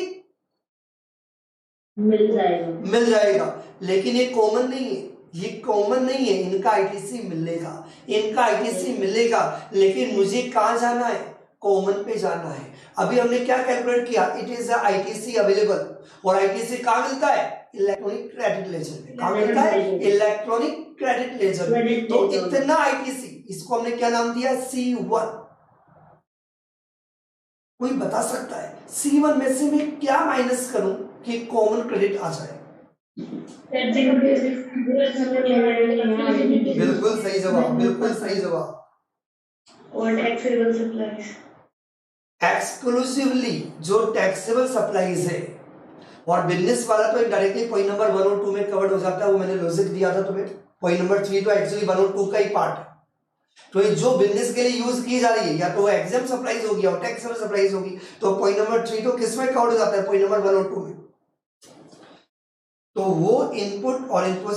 मिल जाएगा। लेकिन ये कॉमन नहीं है, ये कॉमन नहीं है, इनका आईटीसी मिलेगा, लेकिन मुझे कहां जाना है? कॉमन पे जाना है। अभी हमने क्या कैलकुलेट किया? इट इज आईटीसी अवेलेबल, और आईटीसी कहां मिलता है? इलेक्ट्रॉनिक क्रेडिट लेजर में। कहां मिलता है? इलेक्ट्रॉनिक क्रेडिट लेजर में। तो इतना आईटीसी, इसको हमने क्या नाम दिया? C1। कोई बता सकता है C1 में से मैं क्या माइनस करूं कि कॉमन क्रेडिट आ जाए? बिल्कुल सही जवाब। और टैक्सेबल सप्लाईज, एक्सक्लूसिवली जो टैक्सेबल सप्लाईज है, और बिजनेस वाला तो डायरेक्टली पॉइंट नंबर 1 और 2 में कवर्ड हो जाता है, वो मैंने लॉजिक दिया था तुम्हें। पॉइंट नंबर 3 तो एक्चुअली 1 और 2 का ही पार्ट है। तो ये जो बिजनेस के लिए यूज की जा रही है, या तो एग्जाम सप्लाईज होगी और टैक्सेबल सप्लाईज होगी, तो पॉइंट नंबर 3 तो किस में कवर्ड हो जाता है? पॉइंट नंबर 1 और 2 में। तो वो इनपुट और इनपुट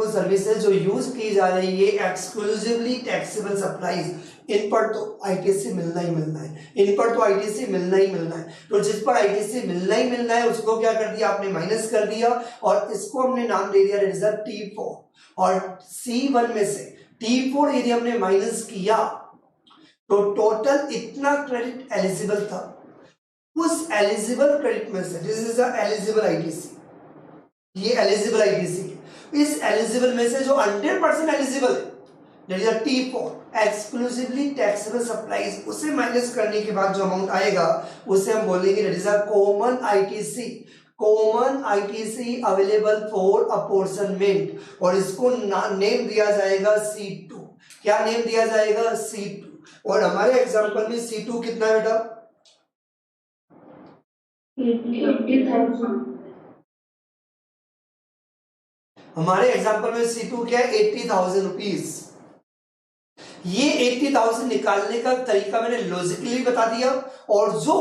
सर्विसेज जो यूज की जा रही है एक्सक्लूसिवली टैक्सेबल सप्लाईज, इन पर तो आईटीसी मिलना ही मिलना है। तो जिस पर आईटीसी मिलना ही मिलना है, उसको क्या कर दिया आपने? माइनस कर दिया, और इसको हमने नाम दे दिया रिजर्व T4। और C1 में से T4 यदि हमने माइनस किया तो टोटल इतना क्रेडिट एलिजिबल था। उस एलिजिबल क्रेडिट में से, दिस इज एलिजिबल आईटीसी, ये एलिजिबल आईटीसी, इस एलिजिबल में से जो 100% एलिजिबल है, that is T4 exclusively taxable supplies, उसे माइनस करने के बाद जो अमाउंट आएगा उसे हम बोलेंगे that is common ITC available for apportionment, और इसको नेम दिया जाएगा C2। क्या नेम दिया जाएगा? C2। और हमारे एग्जांपल में C2 कितना है बेटा? 80,000। हमारे एग्जांपल में C2 क्या है? 80,000 रुपीज। ये 80,000 निकालने का तरीका मैंने लॉजिकली बता दिया, और जो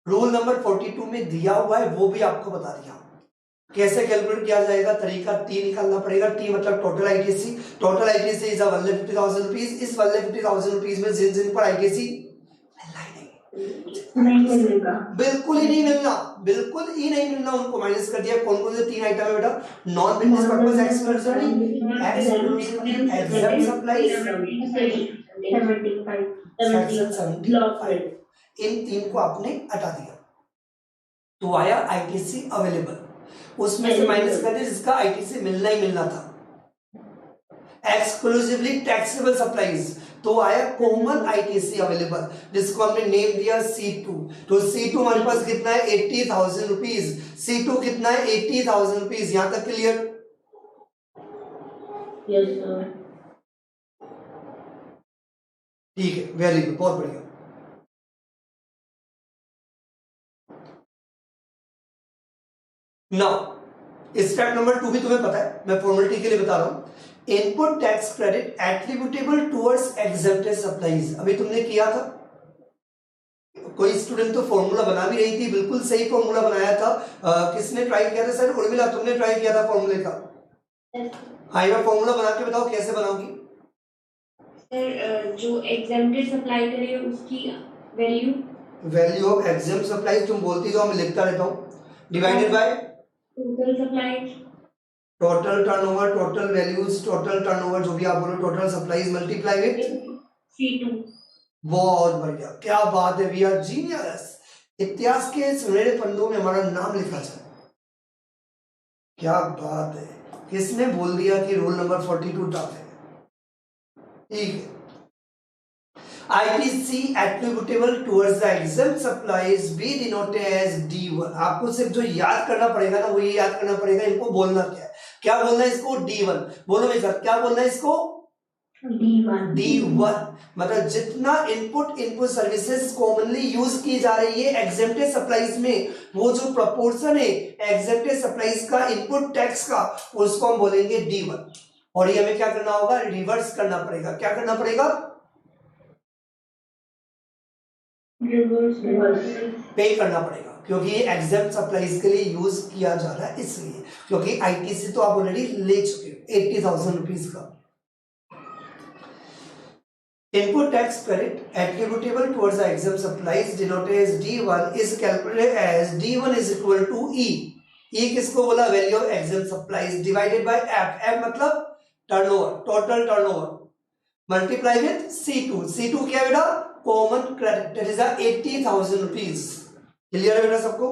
रूल नंबर 42 में दिया हुआ है वो भी आपको बता दिया। कैसे कैलकुलेट किया जाएगा? तरीका T निकालना पड़ेगा। T मतलब टोटल आईटीसी इज 1,50,000 रुपीज। इस 1,50,000 रुपीज में जिन पर आईटीसी नहीं मिलेगा, बिल्कुल ही नहीं मिलना, उनको माइनस कर दिया। कौन कौन से 3 आइटम है बेटा? Non business purpose exclusively exam supplies, section 75, इन 3 को आपने हटा दिया। तो आया आईटीसी अवेलेबल, उसमें से माइनस कर दिया जिसका आईटीसी मिलना ही मिलना था। एक्सक्लूसिवली टैक्सेबल सप्लाईज, तो आया कॉमन आईटीसी अवेलेबल, जिसको हमने नेम दिया C2। तो C2 हमारे पास कितना है? 80,000 रुपीज। C2 कितना है? 80,000 रुपीज। यहां तक क्लियर? Yes sir. ठीक है, वेरी गुड, बहुत बढ़िया। नाउ स्टेप नंबर 2 भी तुम्हें पता है, मैं फॉर्मेलिटी के लिए बता रहा हूं। Input tax credit attributable towards exempted supplies, अभी तुमने किया था। कोई स्टूडेंट तो फॉर्मूला बना भी रही थी, बिल्कुल सही फॉर्मूला बनाया था। किसने ट्राई किया था? सर उर्मिला, तुमने ट्राई किया था फॉर्मूले का? हाँ, ये फॉर्मूला बना के बताओ कैसे बनाओगी? सर जो एग्जम्प्टेड सप्लाई करे उसकी वैल्यू ऑफ एग्जाम सप्लाईज तुम बोलती जो मैं लिखता रहता हूँ, divided by total supply, total turnover, total values, total turnover, जो भी आप बोलो, total supplies multiply with C2। बहुत बढ़िया, क्या बात है, वी आर जीनियस। इतिहास के सुनहरे पन्नों में हमारा नाम लिखा जाए, क्या बात है। किसने बोल दिया कि रूल नंबर 42 टफ है? ठीक है। ITC attributable towards the exempt supplies be denoted as D1। आपको सिर्फ जो याद करना पड़ेगा ना, वो ये याद करना पड़ेगा, इनको बोलना क्या है, क्या बोलना है इसको? D1 बोलो मेरे साथ, क्या बोलना है इसको? D1 मतलब जितना इनपुट सर्विसेज कॉमनली यूज की जा रही है एग्जेम्प्टेड सप्लाईज में, वो जो प्रोपोर्शन है एग्जेम्प्टेड सप्लाईज का इनपुट टैक्स का, उसको हम बोलेंगे D1। और ये हमें क्या करना होगा, रिवर्स करना पड़ेगा। क्या करना पड़ेगा, पे करना पड़ेगा, क्योंकि ये एग्जेम्प्ट सप्लाईज के लिए यूज किया जा रहा है इसलिए, क्योंकि आईटीसी तो आप ऑलरेडी ले चुके हो 80,000 रुपीज का। Input tax credit attributable towards the exempt supplies denoted as D1 is calculated as D1 is equal to E। E किसको बोला, value of exempt supplies divided by F। F मतलब turnover, total turnover, multiply with C2। C2 क्या बेटा, common credit, that is 80,000 rupees. Clear है बेटा सबको।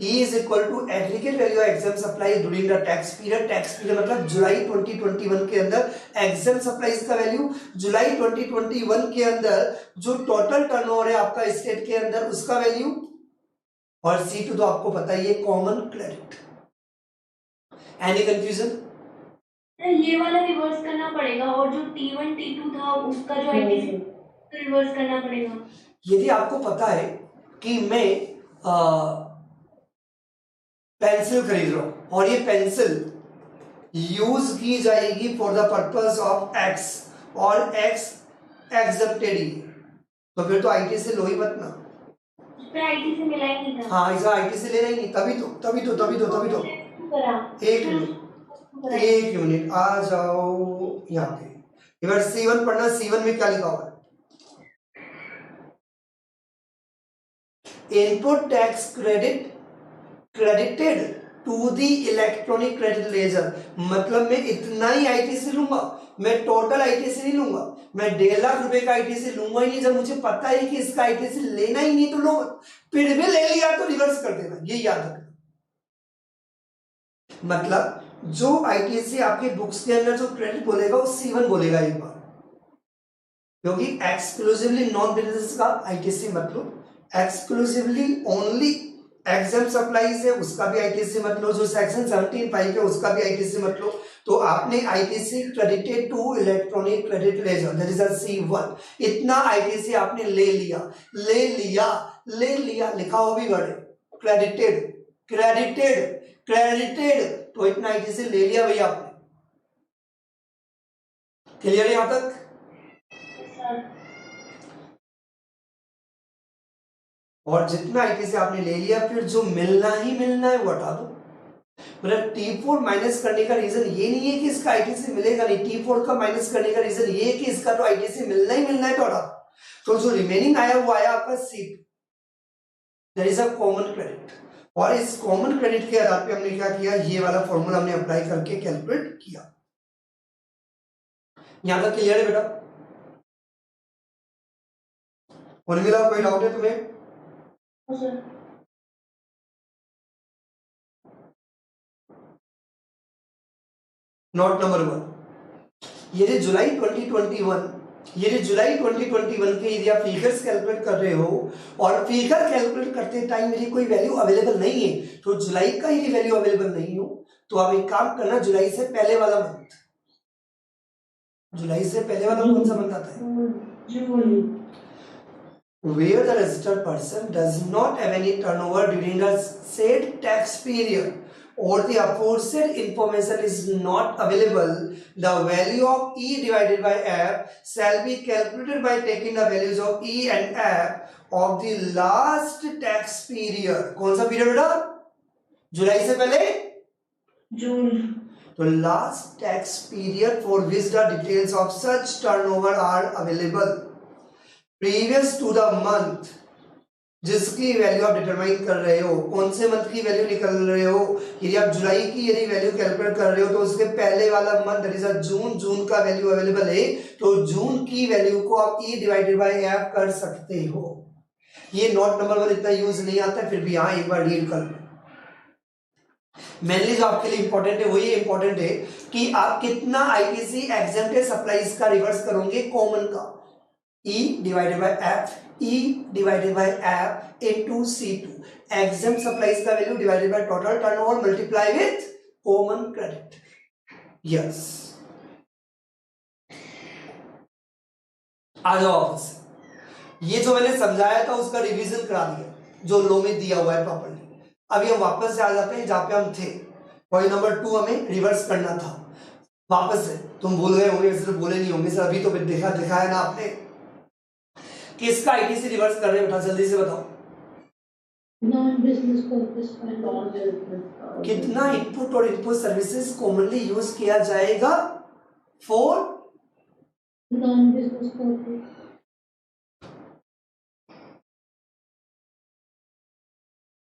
E is equal to aggregate value of exempt supply during the tax period। tax period मतलब जुलाई 2021 के अंदर exempt supplies का वैल्यू, जुलाई 2021 के अंदर जो टोटल टर्नओवर है आपका स्टेट के अंदर उसका वैल्यू, और C2 तो आपको पता ही है कॉमन क्रेडिट। Any confusion? ये वाला रिवर्स करना पड़ेगा और जो T1 T2 था उसका जो आईटीसी रिवर्स करना पड़ेगा। यदि आपको पता है कि मैं पेंसिल खरीद रहा हूं और ये पेंसिल यूज की जाएगी for the purpose of x और एक्स एग्जेप्टेड ही, तो फिर तो आईटीसी लो ही मत ना, आईटीसी मिला ही नहीं था। हाँ इसका आईटीसी लेना ही नहीं, तभी तो एक यूनिट आ जाओ यहाँ पे। एक बार C1 पढ़ना, C1 में क्या लिखा हुआ है, input tax credit credited to the electronic credit ledger. मतलब मैं इतना ही आईटीसी लूंगा, मैं टोटल आईटीसी नहीं लूंगा, मैं 1.5 लाख रुपए का आईटीसी लूंगा ही नहीं। जब मुझे पता है कि इसका आईटीसी लेना ही नहीं तो लो, फिर भी ले लिया तो रिवर्स कर देना, ये याद रखना। मतलब जो आईटीसी आपके बुक्स के अंदर जो क्रेडिट बोलेगा वो C1 बोलेगा एक बार, क्योंकि एक्सक्लूसिवली नॉन बिजनेस का आईटीसी मत लो, एक्सक्लूसिवली ओनली एग्जेम्प्ट सप्लाईज है उसका भी आईटीसी मत लो, जो सेक्शन 17(5) है उसका भी आईटीसी मत लो। तो आपने ITC credited to electronic credit ledger, that is C1, इतना आईटीसी आपने ले लिया, लिखा हुआ भी वर्ड क्रेडिटेड, तो इतना आईटीसी ले लिया भैया आपने। क्लियर है यहां तक? और जितना आईटीसी आपने ले लिया फिर जो मिलना है वो हटा दो। मतलब T4 माइनस करने का रीजन ये नहीं है कि इसका आईटीसी मिलेगा नहीं, T4 का माइनस करने का रीजन ये है कि इसका तो आईटीसी मिलना है तो हटा। तो जो रिमेनिंग आया वो आया आपका C2, that is a common credit. और इस कॉमन क्रेडिट के आधार पे हमने क्या किया, ये वाला फॉर्मूला हमने अप्लाई करके कैलकुलेट किया। यहां तक क्लियर है बेटा? उर्मिला कोई डाउट है तुम्हें? नोट नंबर 1, यदि जुलाई 2021 के यदि आप फिगर्स कैलकुलेट कर रहे हो और फिगर कैलकुलेट करते टाइम मेरी कोई वैल्यू अवेलेबल नहीं है, तो जुलाई का यदि वैल्यू अवेलेबल नहीं हो तो आप एक काम करना, जुलाई से पहले वाला मंथ, जुलाई से पहले वाला कौन सा मंथ आता है, जून, where the registered person does not have any turnover during the said tax period or the aforesaid information is not available, the value of E divided by F shall be calculated by taking the values of E and F of the last tax period। कौन सा period बेटा, जुलाई से पहले जून, तो last tax period for which the details of such turnover are available previous to the month जिसकी value आप determine कर रहे हो। कौन से मंथ की वैल्यू निकल रहे हो, यदि आप जुलाई की यदि वैल्यू कैलकुलेट कर रहे हो तो उसके पहले वाला मंथ दैट इज जून का वैल्यू अवेलेबल है, तो जून की वैल्यू को आप E डिवाइडेड बाय F कर सकते हो। ये नोट नंबर 1 इतना यूज नहीं आता है, फिर भी यहाँ एक बार रीड कर लो। मेनली जो आपके लिए इंपॉर्टेंट है वो ये इंपॉर्टेंट है कि आप कितना आईटीसी एग्जेम्प्टेड सप्लाईज का रिवर्स करोगे, कॉमन का E divided by F, E divided by F into C2, exempt supplies का value divided by total turnover multiply with common credit। Yes, आ जाओ वापस से। ये जो मैंने समझाया था उसका रिवीजन करा दिया, जो लो में दिया हुआ है प्रॉपर्ली। अभी हम वापस से आ जाते हैं जहां पे हम थे। पॉइंट नंबर 2 हमें रिवर्स करना था। वापस से तुम भूल गए होंगे, वैसे तो भूले नहीं होंगे सर, अभी तो दिखाया ना आपने। किसका आईटीसी रिवर्स कर रहे हैं, बेटा जल्दी से बताओ। नॉन बिजनेस पर्पस कितना इनपुट और इनपुट सर्विसेज कॉमनली यूज किया जाएगा for non business purpose.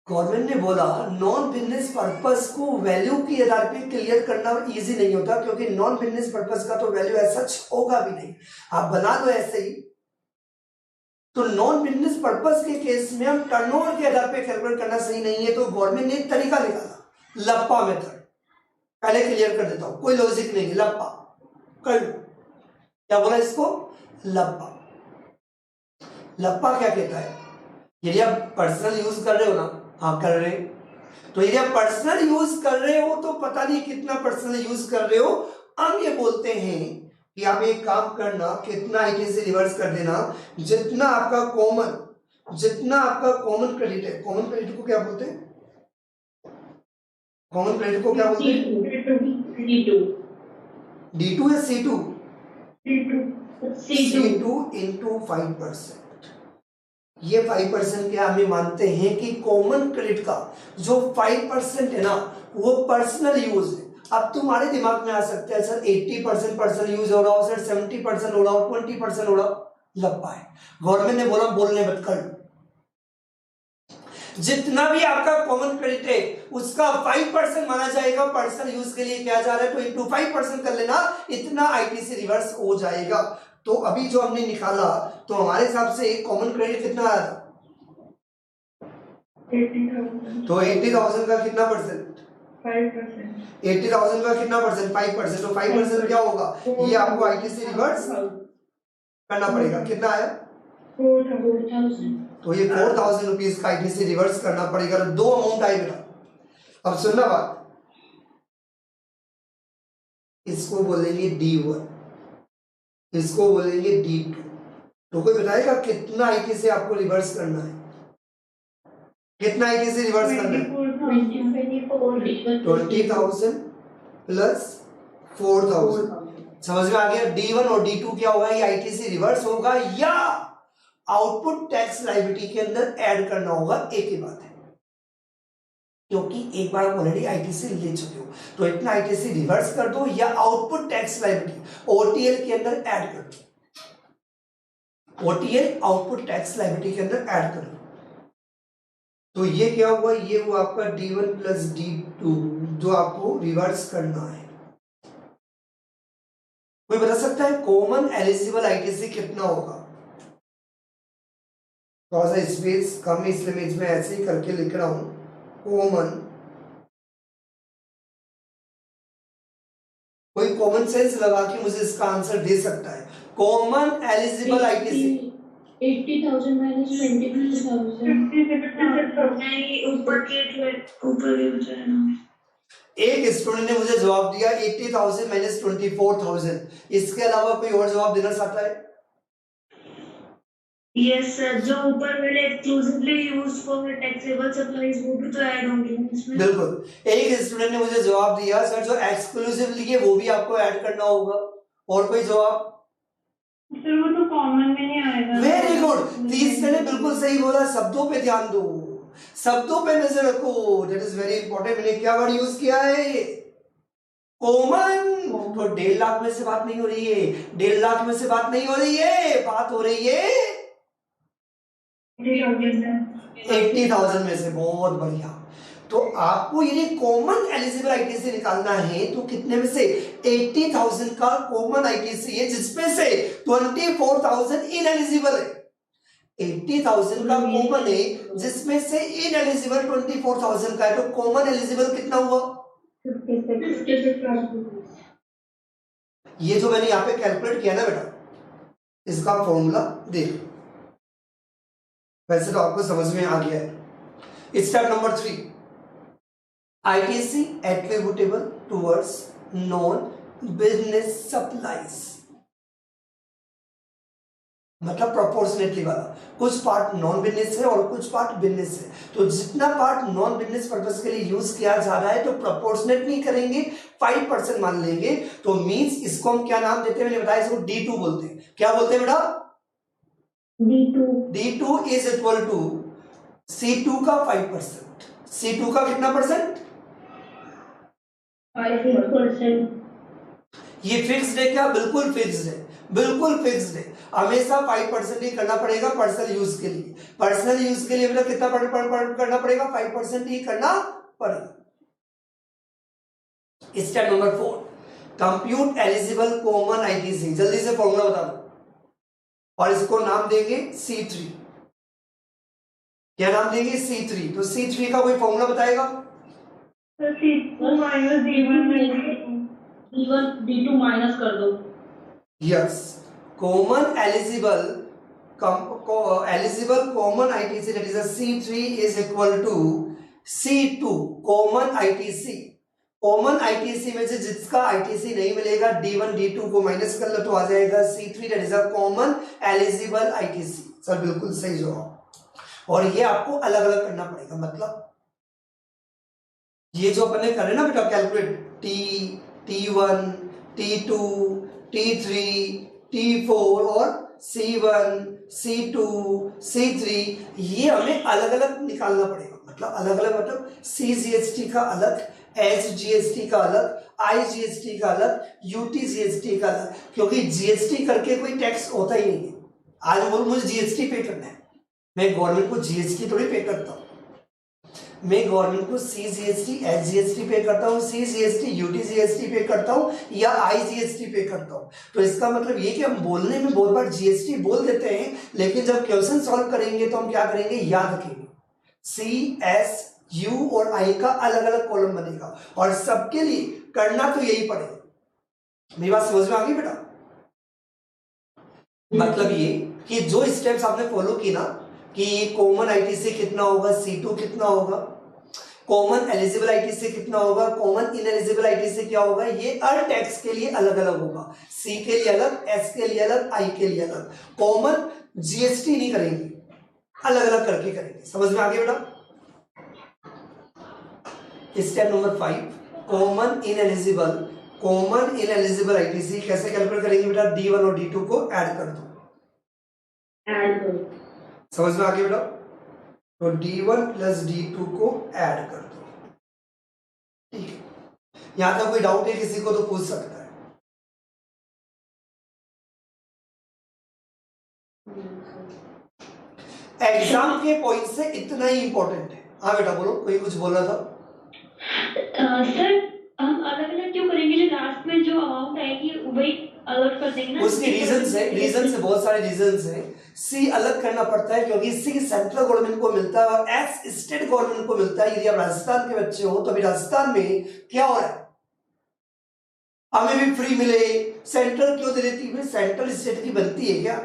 Government ने बोला नॉन बिजनेस पर्पस को वैल्यू के आधार पे क्लियर करना इजी नहीं होता, क्योंकि नॉन बिजनेस पर्पस का तो वैल्यू ऐसा सच होगा भी नहीं, आप बना दो ऐसे ही। तो नॉन बिजनेस पर्पस के केस में हम टर्नओवर के आधार पे कैलकुलेट करना सही नहीं है, तो गवर्नमेंट ने एक तरीका निकाला, लप्पा मेथड। पहले क्लियर कर देता हूं, कोई लॉजिक नहीं, लप्पा कर लो। क्या बोला इसको, लप्पा। लप्पा क्या कहता है, यदि आप पर्सनल यूज कर रहे हो ना, हाँ कर रहे, तो यदि आप पर्सनल यूज कर रहे हो तो पता नहीं कितना पर्सनल यूज कर रहे हो, हम ये बोलते हैं कि आप एक काम करना, कितना आईटीसी रिवर्स कर देना, जितना आपका कॉमन क्रेडिट है। कॉमन क्रेडिट को क्या बोलते हैं, कॉमन क्रेडिट को क्या बोलते हैं, D2 या C2 इंटू 5%। ये 5% क्या हमें मानते हैं कि कॉमन क्रेडिट का जो 5% है ना वो पर्सनल यूज है। अब तुम्हारे दिमाग में आ सकता है सर 80% पर्सनल यूज हो रहा हो, सर 70% हो रहा हो, 20% हो रहा हो, लप्पा है। गवर्नमेंट ने बोला बोलने मत कर, जितना भी आपका कॉमन क्रेडिट है उसका 5% माना जाएगा, पर्सनल यूज के लिए किया जा रहा है, तो इंटू 5% कर लेना, इतना आईटीसी रिवर्स हो जाएगा। तो अभी जो हमने निकाला तो हमारे हिसाब से कॉमन क्रेडिट कितना आया था, 80,000। तो 80,000 का कितना परसेंट, 5%। 80,000 का कितना परसेंट, 5%। तो 5% क्या होगा, ये आपको आईटीसी रिवर्स करना पड़ेगा। कितना आया, 4,000। तो ये 4,000 रुपीज का आईटीसी रिवर्स करना पड़ेगा। तो दो अमाउंट आए बेटा। अब सुनना बात, इसको बोलेंगे D1, इसको बोलेंगे D2। तो कोई बताएगा कितना आईटीसी आपको रिवर्स करना है, कितना आईटीसी रिवर्स करना है, 20,000 प्लस 4,000। समझ में आ गया, D1 और D2 क्या होगा, ये आईटीसी रिवर्स होगा या आउटपुट टैक्स लायबिलिटी के अंदर ऐड करना होगा, एक ही बात है, क्योंकि एक बार आप ऑलरेडी आईटीसी ले चुके हो। तो इतना आईटीसी रिवर्स कर दो या आउटपुट टैक्स लायबिलिटी ओटीएल के अंदर ऐड कर दो, ओटीएल आउटपुट टैक्स लायबिलिटी के अंदर ऐड कर दो। तो ये क्या हुआ, ये हुआ आपका D1 प्लस D2 जो आपको रिवर्स करना है। कोई बता सकता है कॉमन एलिजिबल आईटीसी कितना होगा, थोड़ा सा स्पेस कम है इसलिए मैं इसमें ऐसे ही करके लिख रहा हूं, कॉमन। कोई कॉमन सेंस लगा के मुझे इसका आंसर दे सकता है, कॉमन एलिजिबल आईटीसी 80,000 माइनस 22,000। नहीं, ऊपर के बचा है ना। एक स्टूडेंट ने मुझे जवाब दिया 80,000 माइनस 24,000। इसके अलावा कोई और जवाब देना चाहता है, यस सर, जो ऊपर वाले exclusively used for taxable supplies वो भी तो ऐड होंगे इसमें। बिल्कुल, एक स्टूडेंट ने मुझे जवाब दिया सर जो एक्सक्लूसिवली है वो भी आपको ऐड करना होगा। और कोई जवाब, सर वो तो कॉमन में नहीं आएगा। वेरी गुड, तीसरे ने बिल्कुल सही बोला, शब्दों पे ध्यान दो, शब्दों पे नजर रखो, दैट इज वेरी इंपॉर्टेंट। मैंने क्या वर्ड यूज किया है, कॉमन। तो 1.5 लाख में से बात नहीं हो रही है, 1.5 लाख में से बात नहीं हो रही है, बात हो रही है 80,000 में से। बहुत बढ़िया। तो आपको ये कॉमन एलिजिबल आईटीसी निकालना है, तो कितने में से 80,000 का कॉमन आईटीसी है जिसमें से 24,000 इनएलिजिबल है। 80,000 का कॉमन है जिसमें से इनएलिजिबल 24,000 का है, तो कॉमन एलिजिबल कितना हुआ, 56,000। ये जो मैंने यहाँ पे कैलकुलेट किया ना बेटा, इसका फॉर्मूला देख, वैसे तो आपको समझ में आ गया है। Step number 3, ITC attributable towards non business supplies. मतलब प्रोपोर्शनेटली वाला, कुछ पार्ट नॉन बिजनेस है और कुछ पार्ट बिजनेस है, तो जितना पार्ट नॉन बिजनेस पर्पस के लिए यूज किया जा रहा है तो प्रोपोर्शनेट नहीं करेंगे, 5% मान लेंगे। तो मींस इसको हम क्या नाम देते हैं, मैंने बताया इसको D2 बोलते हैं। क्या बोलते हैं बेटा? D2 is equal to C2 का 5%। C2 का कितना परसेंट? 5%। ये फिक्स्ड है क्या? बिल्कुल फिक्स्ड है, बिल्कुल फिक्स्ड है। हमेशा 5% ही करना पड़ेगा पर्सनल यूज के लिए। पर्सनल यूज के लिए मतलब कितना करना पड़ेगा? 5% ही करना पड़ेगा। Step number 4, compute eligible common ITC. जल्दी से फॉर्मूला बता दो और इसको नाम देंगे C3। क्या नाम देंगे? C3। तो C3 का कोई फॉर्मूला बताएगा? D2 माइनस कर दो। Yes, common eligible common ITC that is C3 is equal to C2 common ITC. Common ITC में से जिसका आईटीसी नहीं मिलेगा D1 D2 को माइनस कर लो तो आ जाएगा C3 that is common eligible ITC. Sir बिल्कुल सही जवाब। और ये आपको अलग अलग करना पड़ेगा, मतलब ये जो अपन ने करे ना बेटा calculate T1 T2 T3 T4 और C1 C2 C3 ये हमें अलग अलग निकालना पड़ेगा। मतलब अलग अलग मतलब CGST का अलग, SGST का अलग, IGST का अलग, UTGST का अलग, क्योंकि GST करके कोई टैक्स होता ही नहीं है। आज बोलो मुझे GST पे करना है, मैं गवर्नमेंट को GST थोड़ी पे करता हूँ, मैं गवर्नमेंट को CGST SGST पे करता हूँ, CGST UTGST पे करता हूँ या IGST पे करता हूँ। तो इसका मतलब ये कि हम बोलने में बहुत बार GST बोल देते हैं, लेकिन जब क्वेश्चन सॉल्व करेंगे तो हम क्या करेंगे, याद रखेंगे C S U और I का अलग अलग कॉलम बनेगा और सबके लिए करना तो यही पड़ेगा। मेरी बात समझ में आ गई बेटा? मतलब ये कि जो स्टेप्स आपने फॉलो की ना कि कॉमन आईटीसी कितना होगा, C2 कितना होगा, कॉमन एलिजिबल आईटीसी कितना होगा, कॉमन इनएलिजिबल आईटीसी क्या होगा, ये हर टैक्स के लिए अलग अलग होगा। C के लिए अलग, S के लिए अलग, I के लिए अलग। कॉमन GST नहीं करेंगे, अलग अलग करके करेंगे। समझ में आ गया बेटा? Step number 5, common ineligible ITC कैसे कैलकुलेट करेंगे बेटा? D1 और D2 को ऐड कर दो। समझ में आ गया बेटा? तो D1 प्लस D2 को ऐड कर दो। ठीक है, यहां तक कोई डाउट है किसी को तो पूछ सकता है। एग्जाम के पॉइंट से इतना ही इंपॉर्टेंट है। हाँ बेटा बोलो, कोई कुछ बोल रहा था? सर हम अलग अलग क्यों करेंगे? जो लास्ट में जो अमाउंट आएगी वही अलग कर देंगे ना? उसके रीजन से बहुत सारे रीजन है। सी अलग करना पड़ता है क्योंकि सी सेंट्रल गवर्नमेंट को मिलता है और एस स्टेट गवर्नमेंट को मिलता है। यदि आप राजस्थान के बच्चे हो तो अभी राजस्थान में क्या हो रहा है, हमें भी फ्री मिले, सेंट्रल क्यों दे देती है? सेंट्रल स्टेट की बनती है क्या?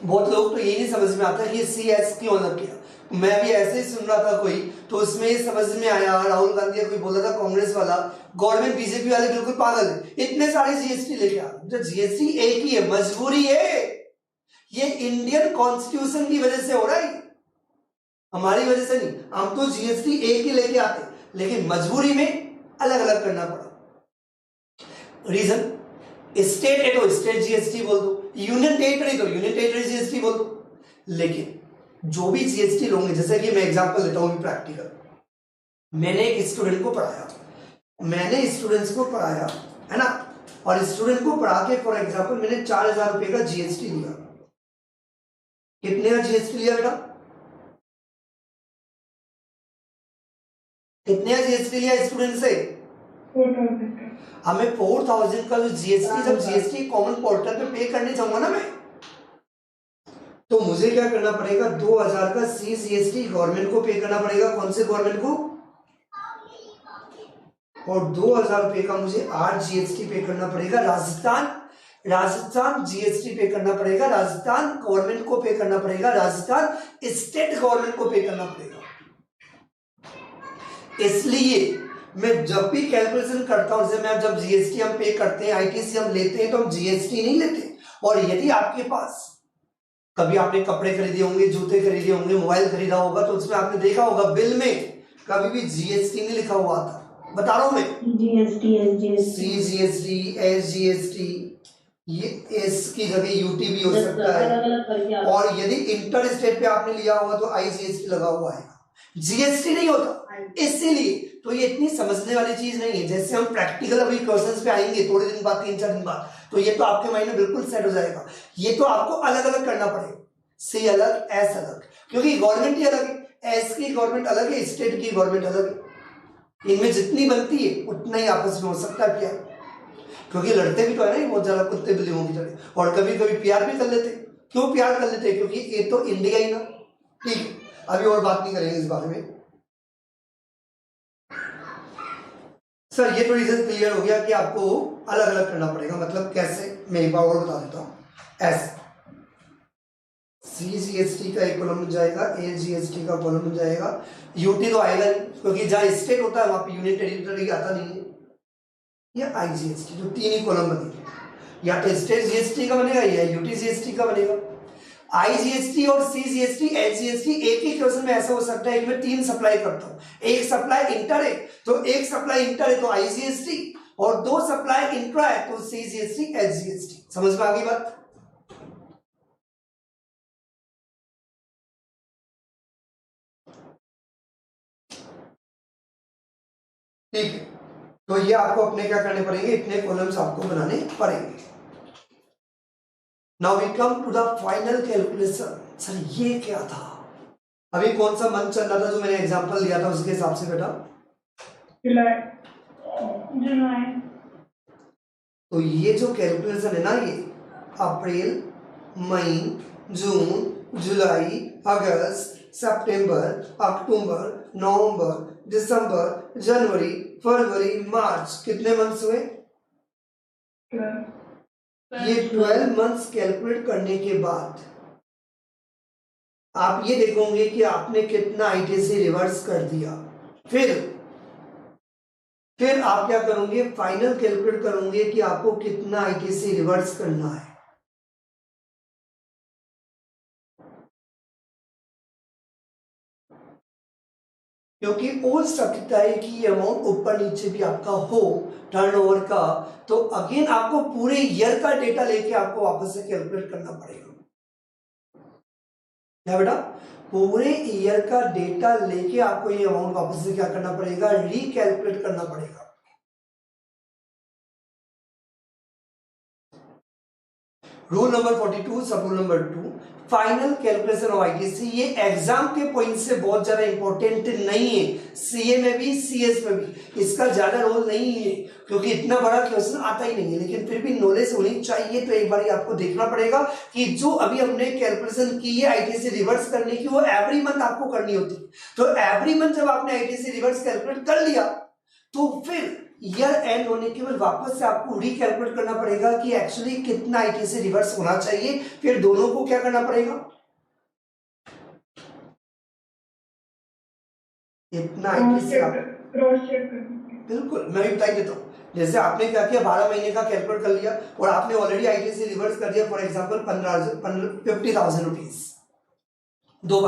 बहुत लोग तो ये नहीं समझ में आता कि सी एस क्यों अलग किया। मैं भी ऐसे ही सुन रहा था कोई, तो उसमें समझ में आया राहुल गांधी कोई बोला था कांग्रेस वाला, गवर्नमेंट बीजेपी वाले बिल्कुल पागल है, इतने सारे जीएसटी लेके आ रहे। तो जीएसटी एक ही है, मजबूरी है। ये इंडियन कॉन्स्टिट्यूशन की वजह से हो रहा है, हमारी वजह से नहीं। हम तो जीएसटी एक ही लेके आते, लेकिन मजबूरी में अलग अलग करना पड़ा। रीजन, स्टेट है तो स्टेट जीएसटी बोल दो, यूनियन टेरिटरी तो यूनियन टेरिटरी जीएसटी बोल दो। लेकिन जो भी जीएसटी लोगे, जैसे कि मैं एग्जांपल लेता हूं प्रैक्टिकल, मैंने एक स्टूडेंट को पढ़ाया, मैंने स्टूडेंट्स को पढ़ाया है ना, और स्टूडेंट को पढ़ा के फॉर एग्जांपल मैंने 4,000 रुपए का जीएसटी लिया। कितने का जीएसटी लिया बेटा? कितने का जीएसटी लिया स्टूडेंट से? 4,000। हमें 4,000 का जो जीएसटी, जब जीएसटी कॉमन पोर्टल पे पे करने जाऊंगा ना मैं, तो मुझे क्या करना पड़ेगा? 2,000 का सीजीएसटी गवर्नमेंट को पे करना पड़ेगा। कौन से गवर्नमेंट को? और 2,000 रुपए का मुझे जीएसटी पे करना पड़ेगा राजस्थान जीएसटी पे करना पड़ेगा, राजस्थान गवर्नमेंट को पे करना पड़ेगा, राजस्थान स्टेट गवर्नमेंट को पे करना पड़ेगा। इसलिए मैं जब भी कैलकुलेशन करता हूं, जैसे मैं जब जीएसटी हम पे करते हैं, आईटीसी हम लेते हैं, तो हम जीएसटी नहीं लेते। और यदि आपके पास कभी आपने कपड़े खरीदे होंगे, जूते खरीदे होंगे, मोबाइल खरीदा होगा, तो उसमें आपने देखा होगा बिल में कभी भी जीएसटी नहीं लिखा हुआ था। बता रहा हूं मैं, जीएसटी, एसजीएसटी, सीजीएसटी, एसजीएसटी, ये एस की जगह यूटी भी हो सकता है। और यदि इंटर स्टेट पे आपने लिया होगा तो आईजीएसटी लगा हुआ है, जीएसटी नहीं होता। इसीलिए तो ये इतनी समझने वाली चीज नहीं है। जैसे हम प्रैक्टिकल अभी क्वेश्चंस पे आएंगे थोड़े दिन बाद, 3-4 दिन बाद, तो ये तो आपके माइंड में बिल्कुल सेट हो जाएगा। ये तो आपको अलग अलग करना पड़ेगा, सी अलग, एस अलग, क्योंकि गवर्नमेंट ही अलग है। एस की गवर्नमेंट अलग है, स्टेट की गवर्नमेंट अलग है। इनमें जितनी बनती है उतना ही आपस में हो सकता है प्यार, क्योंकि लड़ते भी तो है ना बहुत ज्यादा, कुत्ते बिल्लियों की तरह। और कभी कभी प्यार भी कर लेते। क्यों प्यार कर लेते? क्योंकि ये तो इंडिया ही ना। ठीक है, अभी और बात नहीं करेंगे इस बारे में। सर ये तो रीजन क्लियर हो गया कि आपको अलग अलग करना पड़ेगा। मतलब कैसे, मैं एक बार और बता देता हूं। एस सीजीएसटी का एक कॉलम बन जाएगा, एजीएसटी का कॉलम बन जाएगा, यूटी तो आएगा नहीं, क्योंकि जहां स्टेट होता है वहां पे यूनियन टेरिटरी आता नहीं है। या आईजीएसटी, जो तीन ही कॉलम बनेंगे, या तो स्टेट जीएसटी का बनेगा या यूटी जीएसटी का बनेगा। आईजीएसटी और सीजीएसटी, एचजीएसटी एक ही क्वेश्चन में ऐसा हो सकता है कि मैं 3 सप्लाई करता हूं। एक सप्लाई इंटर है तो एक सप्लाई इंटर है तो आईजीएसटी, और 2 सप्लाई इंट्रा है तो सीजीएसटी, एचजीएसटी। समझ में आ गई बात? ठीक है, तो ये आपको अपने क्या करने पड़ेंगे, इतने कॉलम्स आपको बनाने पड़ेंगे। Now we come to the final calculation. Sir ये क्या था? अभी कौन सा मंथ चल रहा था जो मैंने एग्जांपल दिया था उसके हिसाब से बेटा? जुलाई। तो ये जो कैलकुलेशन है ना, ये अप्रैल, मई, जून, जुलाई, अगस्त, सितंबर, अक्टूबर, नवंबर, दिसंबर, जनवरी, फरवरी, मार्च, कितने मंथ्स हुए? ये 12 मंथ्स कैलकुलेट करने के बाद आप ये देखोगे कि आपने कितना आईटीसी रिवर्स कर दिया। फिर आप क्या करोगे, फाइनल कैलकुलेट करोगे कि आपको कितना आईटीसी रिवर्स करना है। क्योंकि हो सकता है कि ये अमाउंट ऊपर नीचे भी आपका हो टर्नओवर का, तो अगेन आपको पूरे ईयर का डेटा लेके आपको वापस से कैलकुलेट करना पड़ेगा। क्या बेटा? पूरे ईयर का डेटा लेके आपको ये अमाउंट वापस से क्या करना पड़ेगा, रिकैलकुलेट करना पड़ेगा। रूल नंबर 42, सब rule number 2, final calculation of ITC. ये एग्जाम के पॉइंट से बहुत ज्यादा इंपॉर्टेंट नहीं है, सीए में भी सीएस में भी इसका ज्यादा रोल नहीं है, क्योंकि इतना बड़ा क्वेश्चन आता ही नहीं है। लेकिन फिर भी नॉलेज होनी चाहिए। तो एक बार आपको देखना पड़ेगा कि जो अभी हमने कैलकुलेशन की है आईटीसी रिवर्स करने की, वो एवरी मंथ आपको करनी होती है। तो एवरी मंथ जब आपने आईटीसी रिवर्स कैलकुलेट कर लिया, तो फिर ईयर एंड होने के बाद वापस से आपको रिकैलकुलेट करना पड़ेगा कि एक्चुअली कितना आईटीसी रिवर्स होना चाहिए। फिर दोनों को क्या करना पड़ेगा, इतना आईटीसी क्रॉस चेक करना। बिल्कुल, मैं भी बता ही देता हूं। जैसे आपने क्या किया, 12 महीने का कैलकुलेट कर लिया और आपने ऑलरेडी आईटीसी रिवर्स कर दिया, फॉर एग्जांपल 50,000 रुपीज। दो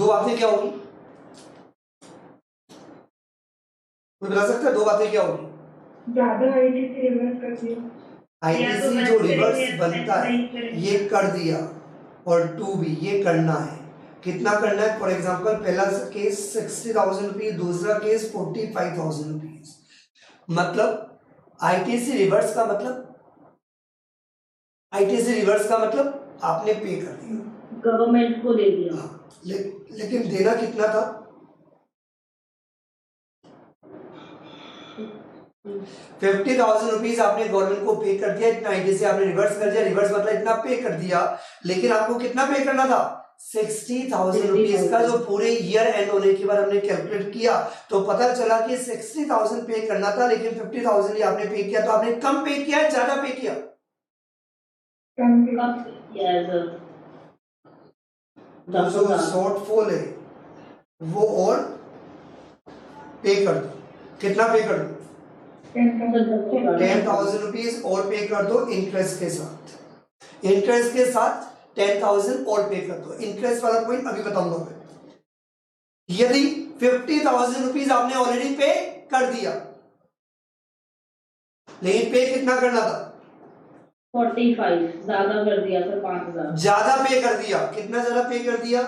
बातें, क्या होगी? कोई बता सकता है दो बातें क्या होगी? ज्यादा आईटीसी रिवर्स कर दिया, आईटीसी जो रिवर्स बनता है ये कर दिया, और 2 भी ये करना है। कितना करना है? फॉर एग्जांपल पहला केस 60,000 रुपीज, दूसरा केस 45,000 रुपीज। मतलब आईटीसी रिवर्स का मतलब आपने पे कर दिया, गवर्नमेंट को दे दिया। लेकिन देना कितना था? 50,000 रुपीज आपने गवर्नमेंट को पे कर दिया, इतना आईटीसी आपने रिवर्स कर दिया। रिवर्स मतलब इतना पे कर दिया, लेकिन आपको कितना पे करना था? 60,000 रुपीज का, जो पूरे ईयर एंड होने के बाद हमने कैलकुलेट किया तो पता चला कि 60,000 पे करना था, लेकिन 50,000 ही आपने पे किया। तो आपने कम पे किया, ज्यादा पे किया? जो शॉर्टफॉल है वो और पे कर दो। कितना पे कर दो? 10,000 रुपीज और पे कर दो इंटरेस्ट के साथ। इंटरेस्ट के साथ 10,000 और पे कर दो। इंटरेस्ट वाला पॉइंट अभी बताऊंगा मैं। यदि 50,000 रुपीज आपने ऑलरेडी पे कर दिया, लेकिन पे कितना करना था? 45 ज्यादा कर दिया सर, 5,000 ज्यादा पे कर दिया। कितना ज्यादा पे कर दिया?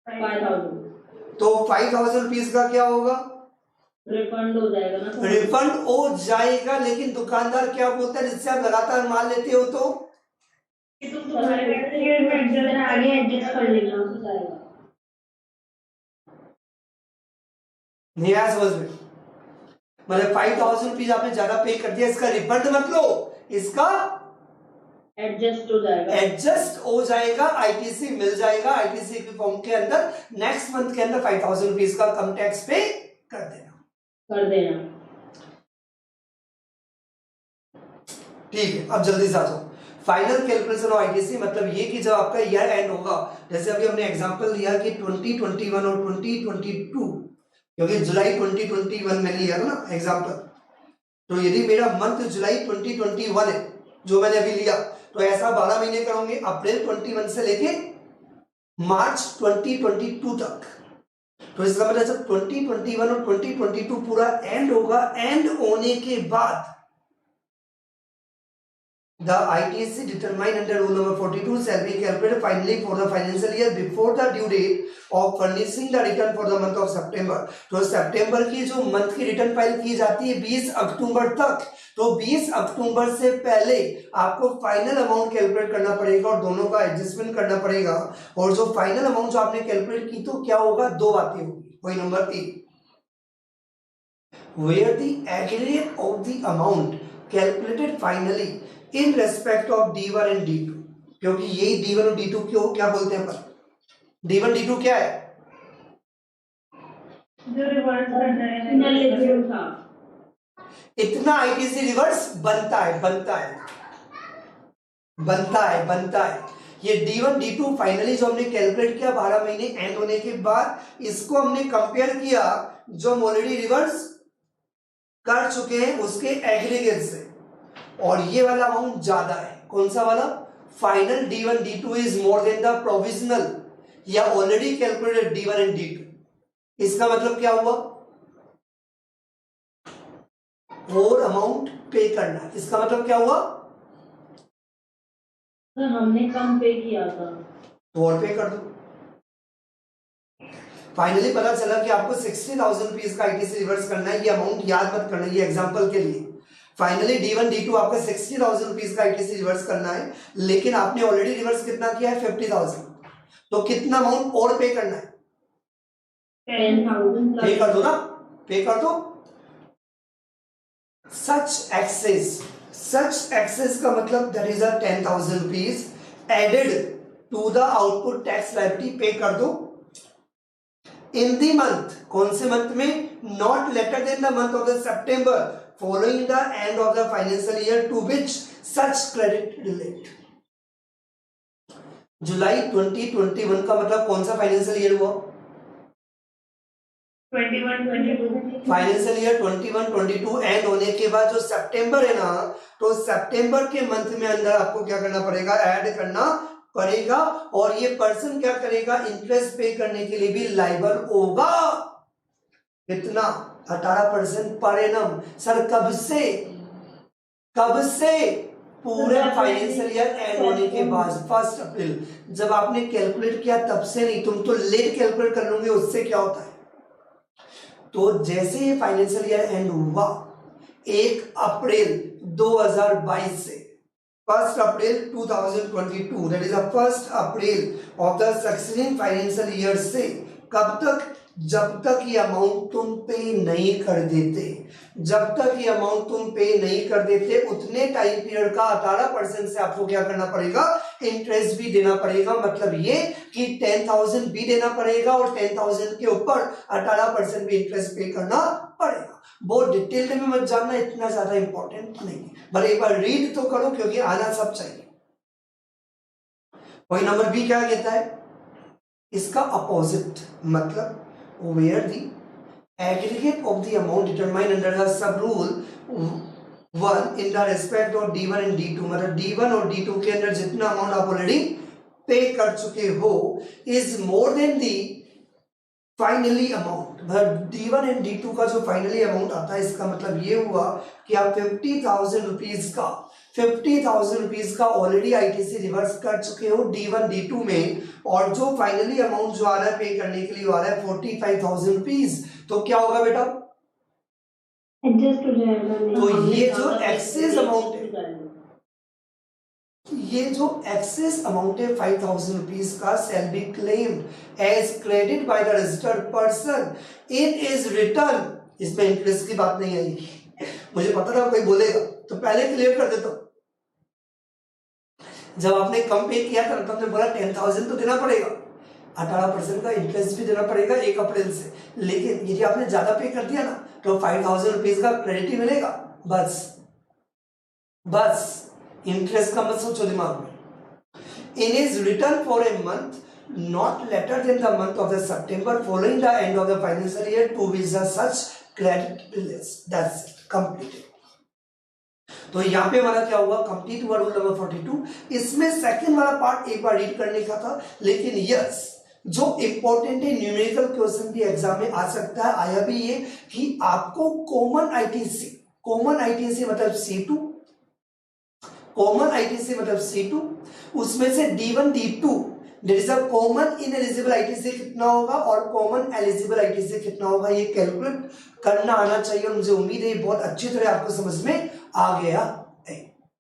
5,000 तो 5,000 रुपीज का क्या होगा? रिफंड हो जाएगा ना सर? रिफंड हो जाएगा, लेकिन दुकानदार क्या बोलता है जिससे आप लगातार माल लेते हो तो तुम तुम्हारे आगे एडजस्ट कर लेना। नहीं आया समझ में? मतलब 5,000 रुपीज आपने ज्यादा पे कर दिया, इसका रिफंड मत लो, इसका एडजस्ट हो जाएगा। एडजस्ट हो जाएगा, आईटीसी मिल जाएगा। आईटीसी के फॉर्म के अंदर नेक्स्ट मंथ के अंदर 5,000 रुपीज का कम टैक्स पे कर देना। ठीक है, अब जल्दी से आ जाओ। फाइनल कैलकुलेशन ऑफ आईटीसी मतलब ये कि जब आपका ईयर एंड होगा, जैसे अभी हमने एग्जांपल लिया कि 2021 और 2022, क्योंकि जुलाई 2021 में लिया ना एग्जांपल, तो यदि मेरा मंथ जुलाई 2021 है जो मैंने अभी लिया, तो ऐसा 12 महीने करोगे, अप्रैल 21 से लेके मार्च 2022 तक। तो इसका मतलब जब 2021 और 2022 पूरा एंड होगा, एंड होने के बाद the ITC determined under rule number 42 shall be calculated finally for the financial year before the due date of furnishing the return for the month of September। तो सितंबर की जो मंथ की रिटर्न फाइल की जाती है 20 अक्टूबर तक, तो 20 अक्टूबर से पहले आपको फाइनल अमाउंट कैलकुलेट करना पड़ेगा और दोनों का एडजस्टमेंट करना पड़ेगा। और जो फाइनल अमाउंट जो आपने कैलकुलेट की, तो क्या होगा? दो बातें होगी। Point number 1, where the aggregate of the amount calculated finally in respect of D1 and D2, क्योंकि यही D1 और D2 क्यों क्या बोलते हैं अपन? D1 D2 क्या है? जो रिवर्स करना है, इतना आईटीसी रिवर्स बनता है, बनता है, बनता है, बनता है। ये D1 D2 फाइनली जो हमने कैलकुलेट किया 12 महीने एंड होने के बाद, इसको हमने कंपेयर किया जो हम ऑलरेडी रिवर्स कर चुके हैं उसके एग्रीगेट से, और ये वाला अमाउंट ज्यादा है। कौन सा वाला? Final D1 D2 is more than the provisional या already calculated D1 and D2। इसका मतलब क्या हुआ? और अमाउंट पे करना। इसका मतलब क्या हुआ? सर हमने कम पे किया था तो और पे कर दो। फाइनली पता चला कि आपको 60,000 रुपीज का आईटीसी रिवर्स करना है। ये अमाउंट याद मत करना, ये एग्जांपल के लिए। फाइनली D1 D2 आपका 60,000 रुपीज का आईटीसी रिवर्स करना है, लेकिन आपने ऑलरेडी रिवर्स कितना किया है? 50,000। तो कितना अमाउंट और पे करना है? 10,000 पे कर दो ना, पे कर दो। सच एक्सेस का मतलब that is 10,000 rupees added to the output tax liability, pay कर दो इन द मंथ। कौन से मंथ में? Not later than the month of the September following the end of the financial year to which such credit relate. जुलाई 2021 का मतलब कौन सा फाइनेंशियल ईयर हुआ? 21-22 फाइनेंशियल ईयर 21-22 एंड होने के बाद जो सितंबर है ना, तो सितंबर के मंथ में अंदर आपको क्या करना पड़ेगा? ऐड करना पड़ेगा। और ये पर्सन क्या करेगा? इंटरेस्ट पे करने के लिए भी लायबल होगा। कितना? 18% पर एनम। सर कब से? कब से? पूरे फाइनेंशियल ईयर एंड होने के बाद 1 अप्रैल। जब आपने कैलकुलेट किया तब से नहीं, तुम तो लेट कैलकुलेट कर लोगे। उससे क्या होता है? तो जैसे ये फाइनेंशियल ईयर एंड हुआ 1 अप्रैल 2022 से 1 अप्रैल 2022, that is the 1 April of the succeeding financial year से कब तक? जब तक ये अमाउंट तुम पे नहीं कर देते, जब तक ये अमाउंट तुम पे नहीं कर देते, उतने टाइम पीरियड का 18% से आपको क्या करना पड़ेगा? इंटरेस्ट भी देना पड़ेगा। मतलब ये कि 10,000 भी देना पड़ेगा और 10,000 के ऊपर 18% भी इंटरेस्ट पे करना पड़ेगा। बहुत डिटेल में मत जानना, इतना ज्यादा इंपॉर्टेंट नहीं है, पर एक बार रीड तो करो क्योंकि आना सब चाहिए। पॉइंट नंबर बी क्या कहता है? इसका अपोजिट मतलब where the aggregate of the amount determine under the sub rule 1 in the respect of D1 and D2, मतलब D1 और D2 के अंदर जितना अमाउंट आप ऑलरेडी पे कर चुके हो is more then the finally amount. मतलब D1 एंड D2 का जो फाइनली अमाउंट आता है इसका मतलब ये हुआ कि आप 50,000 रुपीज का ऑलरेडी ITC रिवर्स कर चुके हो D1 D2 में, और जो फाइनली अमाउंट जो आ रहा है पे करने के लिए आ रहा है 45,000 रुपीज। तो क्या होगा बेटा, एडजस्ट हो जाएगा। तो ये जो एक्सेस अमाउंट है, ये जो एक्सेस अमाउंट है 5,000 रुपीज का shall be claimed as credit by the registered person in is return. इसमें इंटरेस्ट की बात नहीं आएगी, मुझे पता था कोई बोलेगा तो पहले क्लियर कर देता हूं। जब आपने कम पे किया था तो हमने बोला 10,000 तो देना पड़ेगा, 18% का इंटरेस्ट भी देना पड़ेगा 1 अप्रैल से, लेकिन यदि आपने ज्यादा पे कर दिया ना तो 5,000 रुपीज का क्रेडिट ही मिलेगा। बस इंटरेस्ट का मत सोचो दिमाग में। In is return for a month not later than the month of the September following the end of the financial year to which the such credit relates. That's it, completed. तो यहाँ पे हमारा क्या हुआ, कंप्लीट हुआ rule number 42। इसमें second वाला part एक बार रीड करने का था, लेकिन यस जो इंपॉर्टेंट है न्यूमेरिकल क्वेश्चन भी एग्जाम में आ सकता है, आया भी ये कि आपको कॉमन आईटीसी मतलब C2, कॉमन आईटीसी मतलब C2, उसमें से D1 D2 that is a common ineligible ITC कितना होगा और कॉमन एलिजिबल आईटीसी कितना होगा, ये कैलकुलेट करना आना चाहिए। और मुझे उम्मीद है ये बहुत अच्छी तरह आपको समझ में आ गया